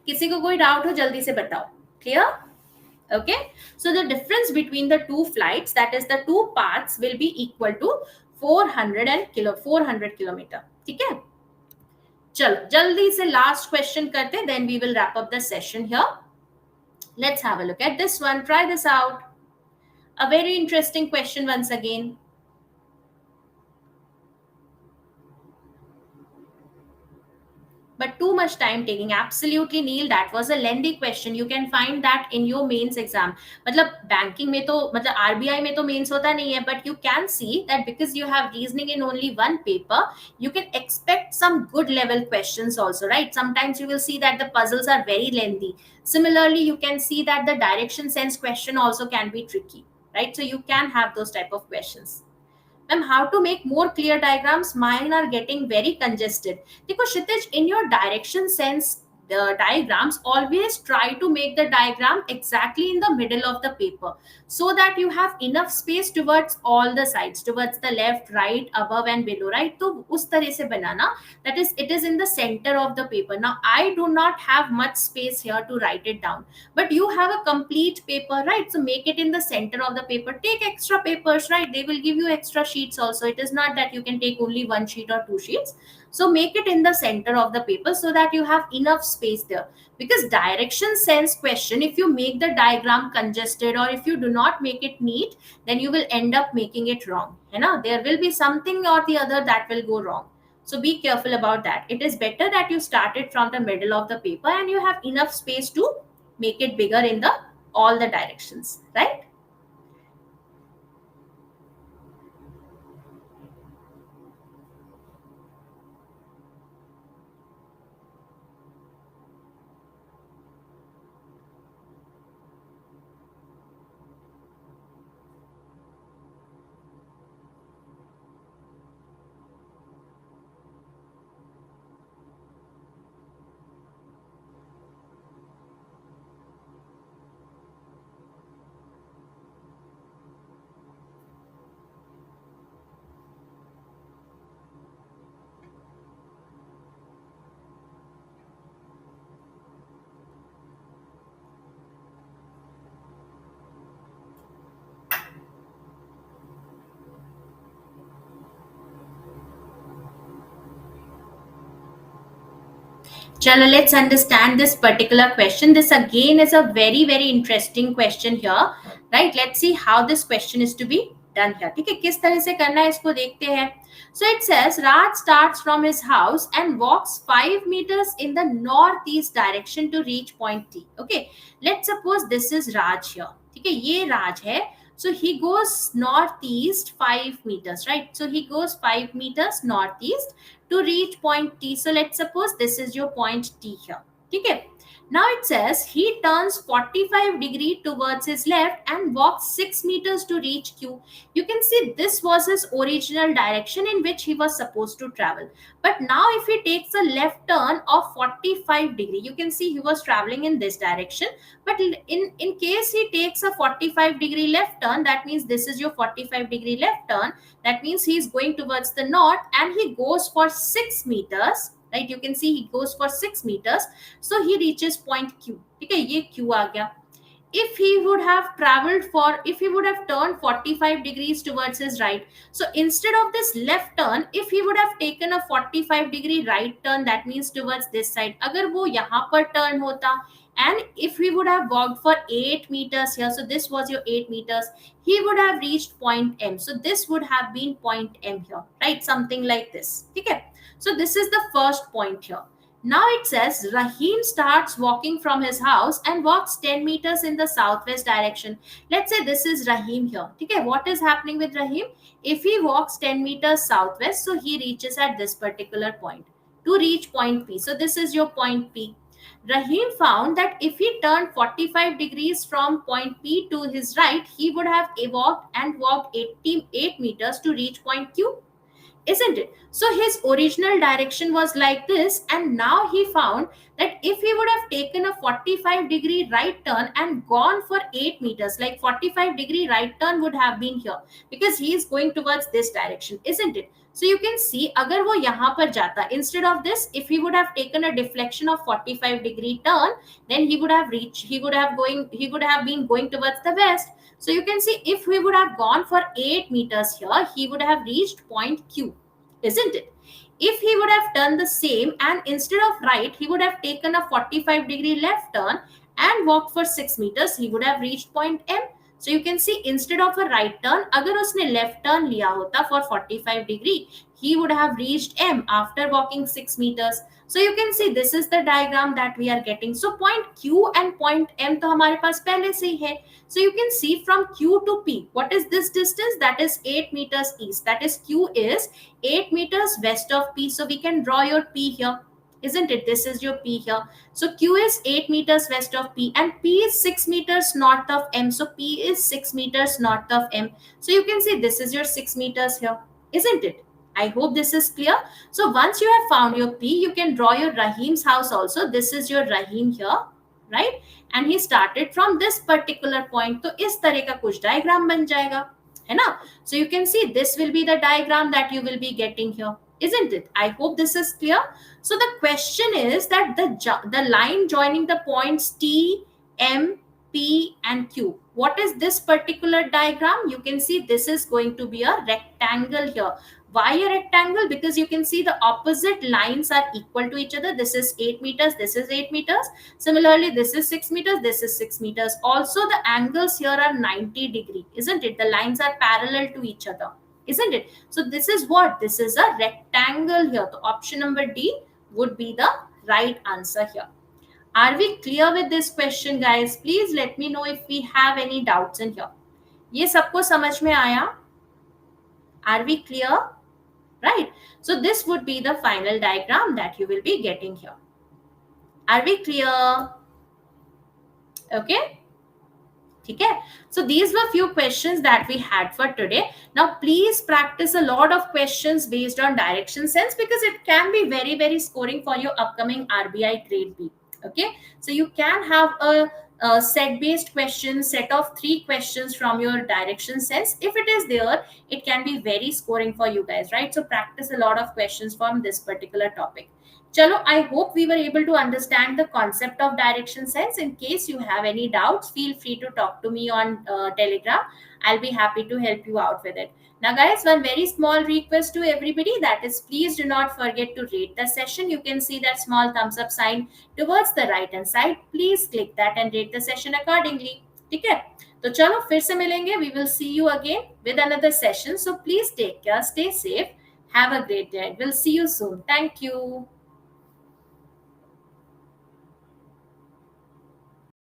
किसी को कोई डाउट हो जल्दी से बताओ. Clear? Okay, so the difference between the two flights, that is the two paths, will be equal to 400 kilometer. ठीक है, चलो जल्दी से last question करते, then we will wrap up the session here. Let's have a look at this one. Try this out. A very interesting question once again. But too much time taking. Absolutely, Neil, that was a lengthy question. You can find that in your mains exam. मतलब banking में तो मतलब RBI में तो mains होता नहीं है, but you can see that because you have reasoning in only one paper, you can expect some good level questions also, right? Sometimes you will see that the puzzles are very lengthy. Similarly, you can see that the direction sense question also can be tricky, right? So you can have those type of questions. Ma'am, how to make more clear diagrams? Mine are getting very congested. Because Kshitij, in your direction sense diagrams, always try to make the diagram exactly in the middle of the paper so that you have enough space towards all the sides, towards the left, right, above and below, right? So us tarah se banana, that is, it is in the center of the paper. Now I do not have much space here to write it down, but you have a complete paper, right? So make it in the center of the paper. Take extra papers, right? They will give you extra sheets also. It is not that you can take only one sheet or two sheets. So make it in the center of the paper so that you have enough space there. Because direction sense question, if you make the diagram congested or if you do not make it neat, then you will end up making it wrong. You know, there will be something or the other that will go wrong. So be careful about that. It is better that you start it from the middle of the paper and you have enough space to make it bigger in the all the directions, right? Chalo, let's understand this particular question. This again is a very, very interesting question here, right? Let's see how this question is to be done है, ठीक है। किस तरह से करना है इसको देखते हैं। So it says Raj starts from his house and walks 5 meters in the north east direction to reach point T. Okay, let's suppose this is Raj here, ठीक है, ये राज है। So he goes northeast 5 meters, right? So he goes 5 meters northeast to reach point T. So let's suppose this is your point T here. Okay. Now it says he turns 45 degree towards his left and walks 6 meters to reach Q. You can see this was his original direction in which he was supposed to travel. But now if he takes a left turn of 45 degree, you can see he was traveling in this direction. But in case he takes a 45 degree left turn, that means this is your 45 degree left turn. That means he is going towards the north and he goes for 6 meters, right? You can see he goes for 6 meters. So he reaches point Q. Okay, ये Q आ गया. If he would have traveled for, if he would have turned 45 degrees towards his right, so instead of this left turn, if he would have taken a 45 degree right turn, that means towards this side, agar wo yahan par turn hota, and if he would have walked for 8 meters here, so this was your 8 meters, he would have reached point M. So this would have been point M here, right? Something like this. Okay, so this is the first point here. Now it says Rahim starts walking from his house and walks 10 meters in the southwest direction. Let's say this is Rahim here. Okay, what is happening with Rahim? If he walks 10 meters southwest, so he reaches at this particular point to reach point P. So this is your point P. Rahim found that if he turned 45 degrees from point P to his right, he would have walked 88 meters to reach point Q, isn't it? So his original direction was like this, and now he found that if he would have taken a 45 degree right turn and gone for 8 meters, like 45 degree right turn would have been here because he is going towards this direction, isn't it? So you can see agar wo yahan par jata, instead of this, if he would have taken a deflection of 45 degree turn, then he would have been going towards the west. So you can see if we would have gone for 8 meters here, he would have reached point Q, isn't it? If he would have done the same and instead of right, he would have taken a 45 degree left turn and walked for 6 meters, he would have reached point M. So you can see instead of a right turn, agar usne left turn liya hota for 45 degree, he would have reached M after walking 6 meters. So you can see this is the diagram that we are getting. So point Q and point M to हमारे पास पहले से ही है. So you can see from Q to P, what is this distance? That is 8 meters east. That is Q is 8 meters west of P. So we can draw your P here, isn't it? This is your P here. So Q is 8 meters west of P and P is 6 meters north of M. So P is 6 meters north of M. So you can see this is your 6 meters here, isn't it? I hope this is clear. So once you have found your P, you can draw your Rahim's house also. This is your Rahim here, right? And he started from this particular point. तो इस तरह का कुछ diagram बन जाएगा, है ना? So you can see this will be the diagram that you will be getting here, isn't it? I hope this is clear. So the question is that the line joining the points T, M, P and Q. What is this particular diagram? You can see this is going to be a rectangle here. Why a rectangle? Because you can see the opposite lines are equal to each other. This is 8 meters, this is 8 meters. Similarly, this is 6 meters, this is 6 meters. Also, the angles here are 90 degree, isn't it? The lines are parallel to each other, isn't it? So this is what? This is a rectangle here. So option number D would be the right answer here. Are we clear with this question, guys? Please let me know if we have any doubts in here. ये सबको समझ में आया? Are we clear? Right? So this would be the final diagram that you will be getting here. Are we clear? Okay? Okay? So these were few questions that we had for today. Now please practice a lot of questions based on direction sense because it can be very, very scoring for your upcoming RBI grade B. Okay? So you can have a set based question, set of 3 questions from your direction sense. If it is there, it can be very scoring for you guys, right? So practice a lot of questions from this particular topic. Chalo, I hope we were able to understand the concept of direction sense. In case you have any doubts, feel free to talk to me on Telegram. I'll be happy to help you out with it. Now guys, one very small request to everybody, that is please do not forget to rate the session. You can see that small thumbs up sign towards the right hand side. Please click that and rate the session accordingly. ठीक है, तो चलो फिर से मिलेंगे. We will see you again with another session. So please take care, stay safe, have a great day. Will see you soon. Thank you.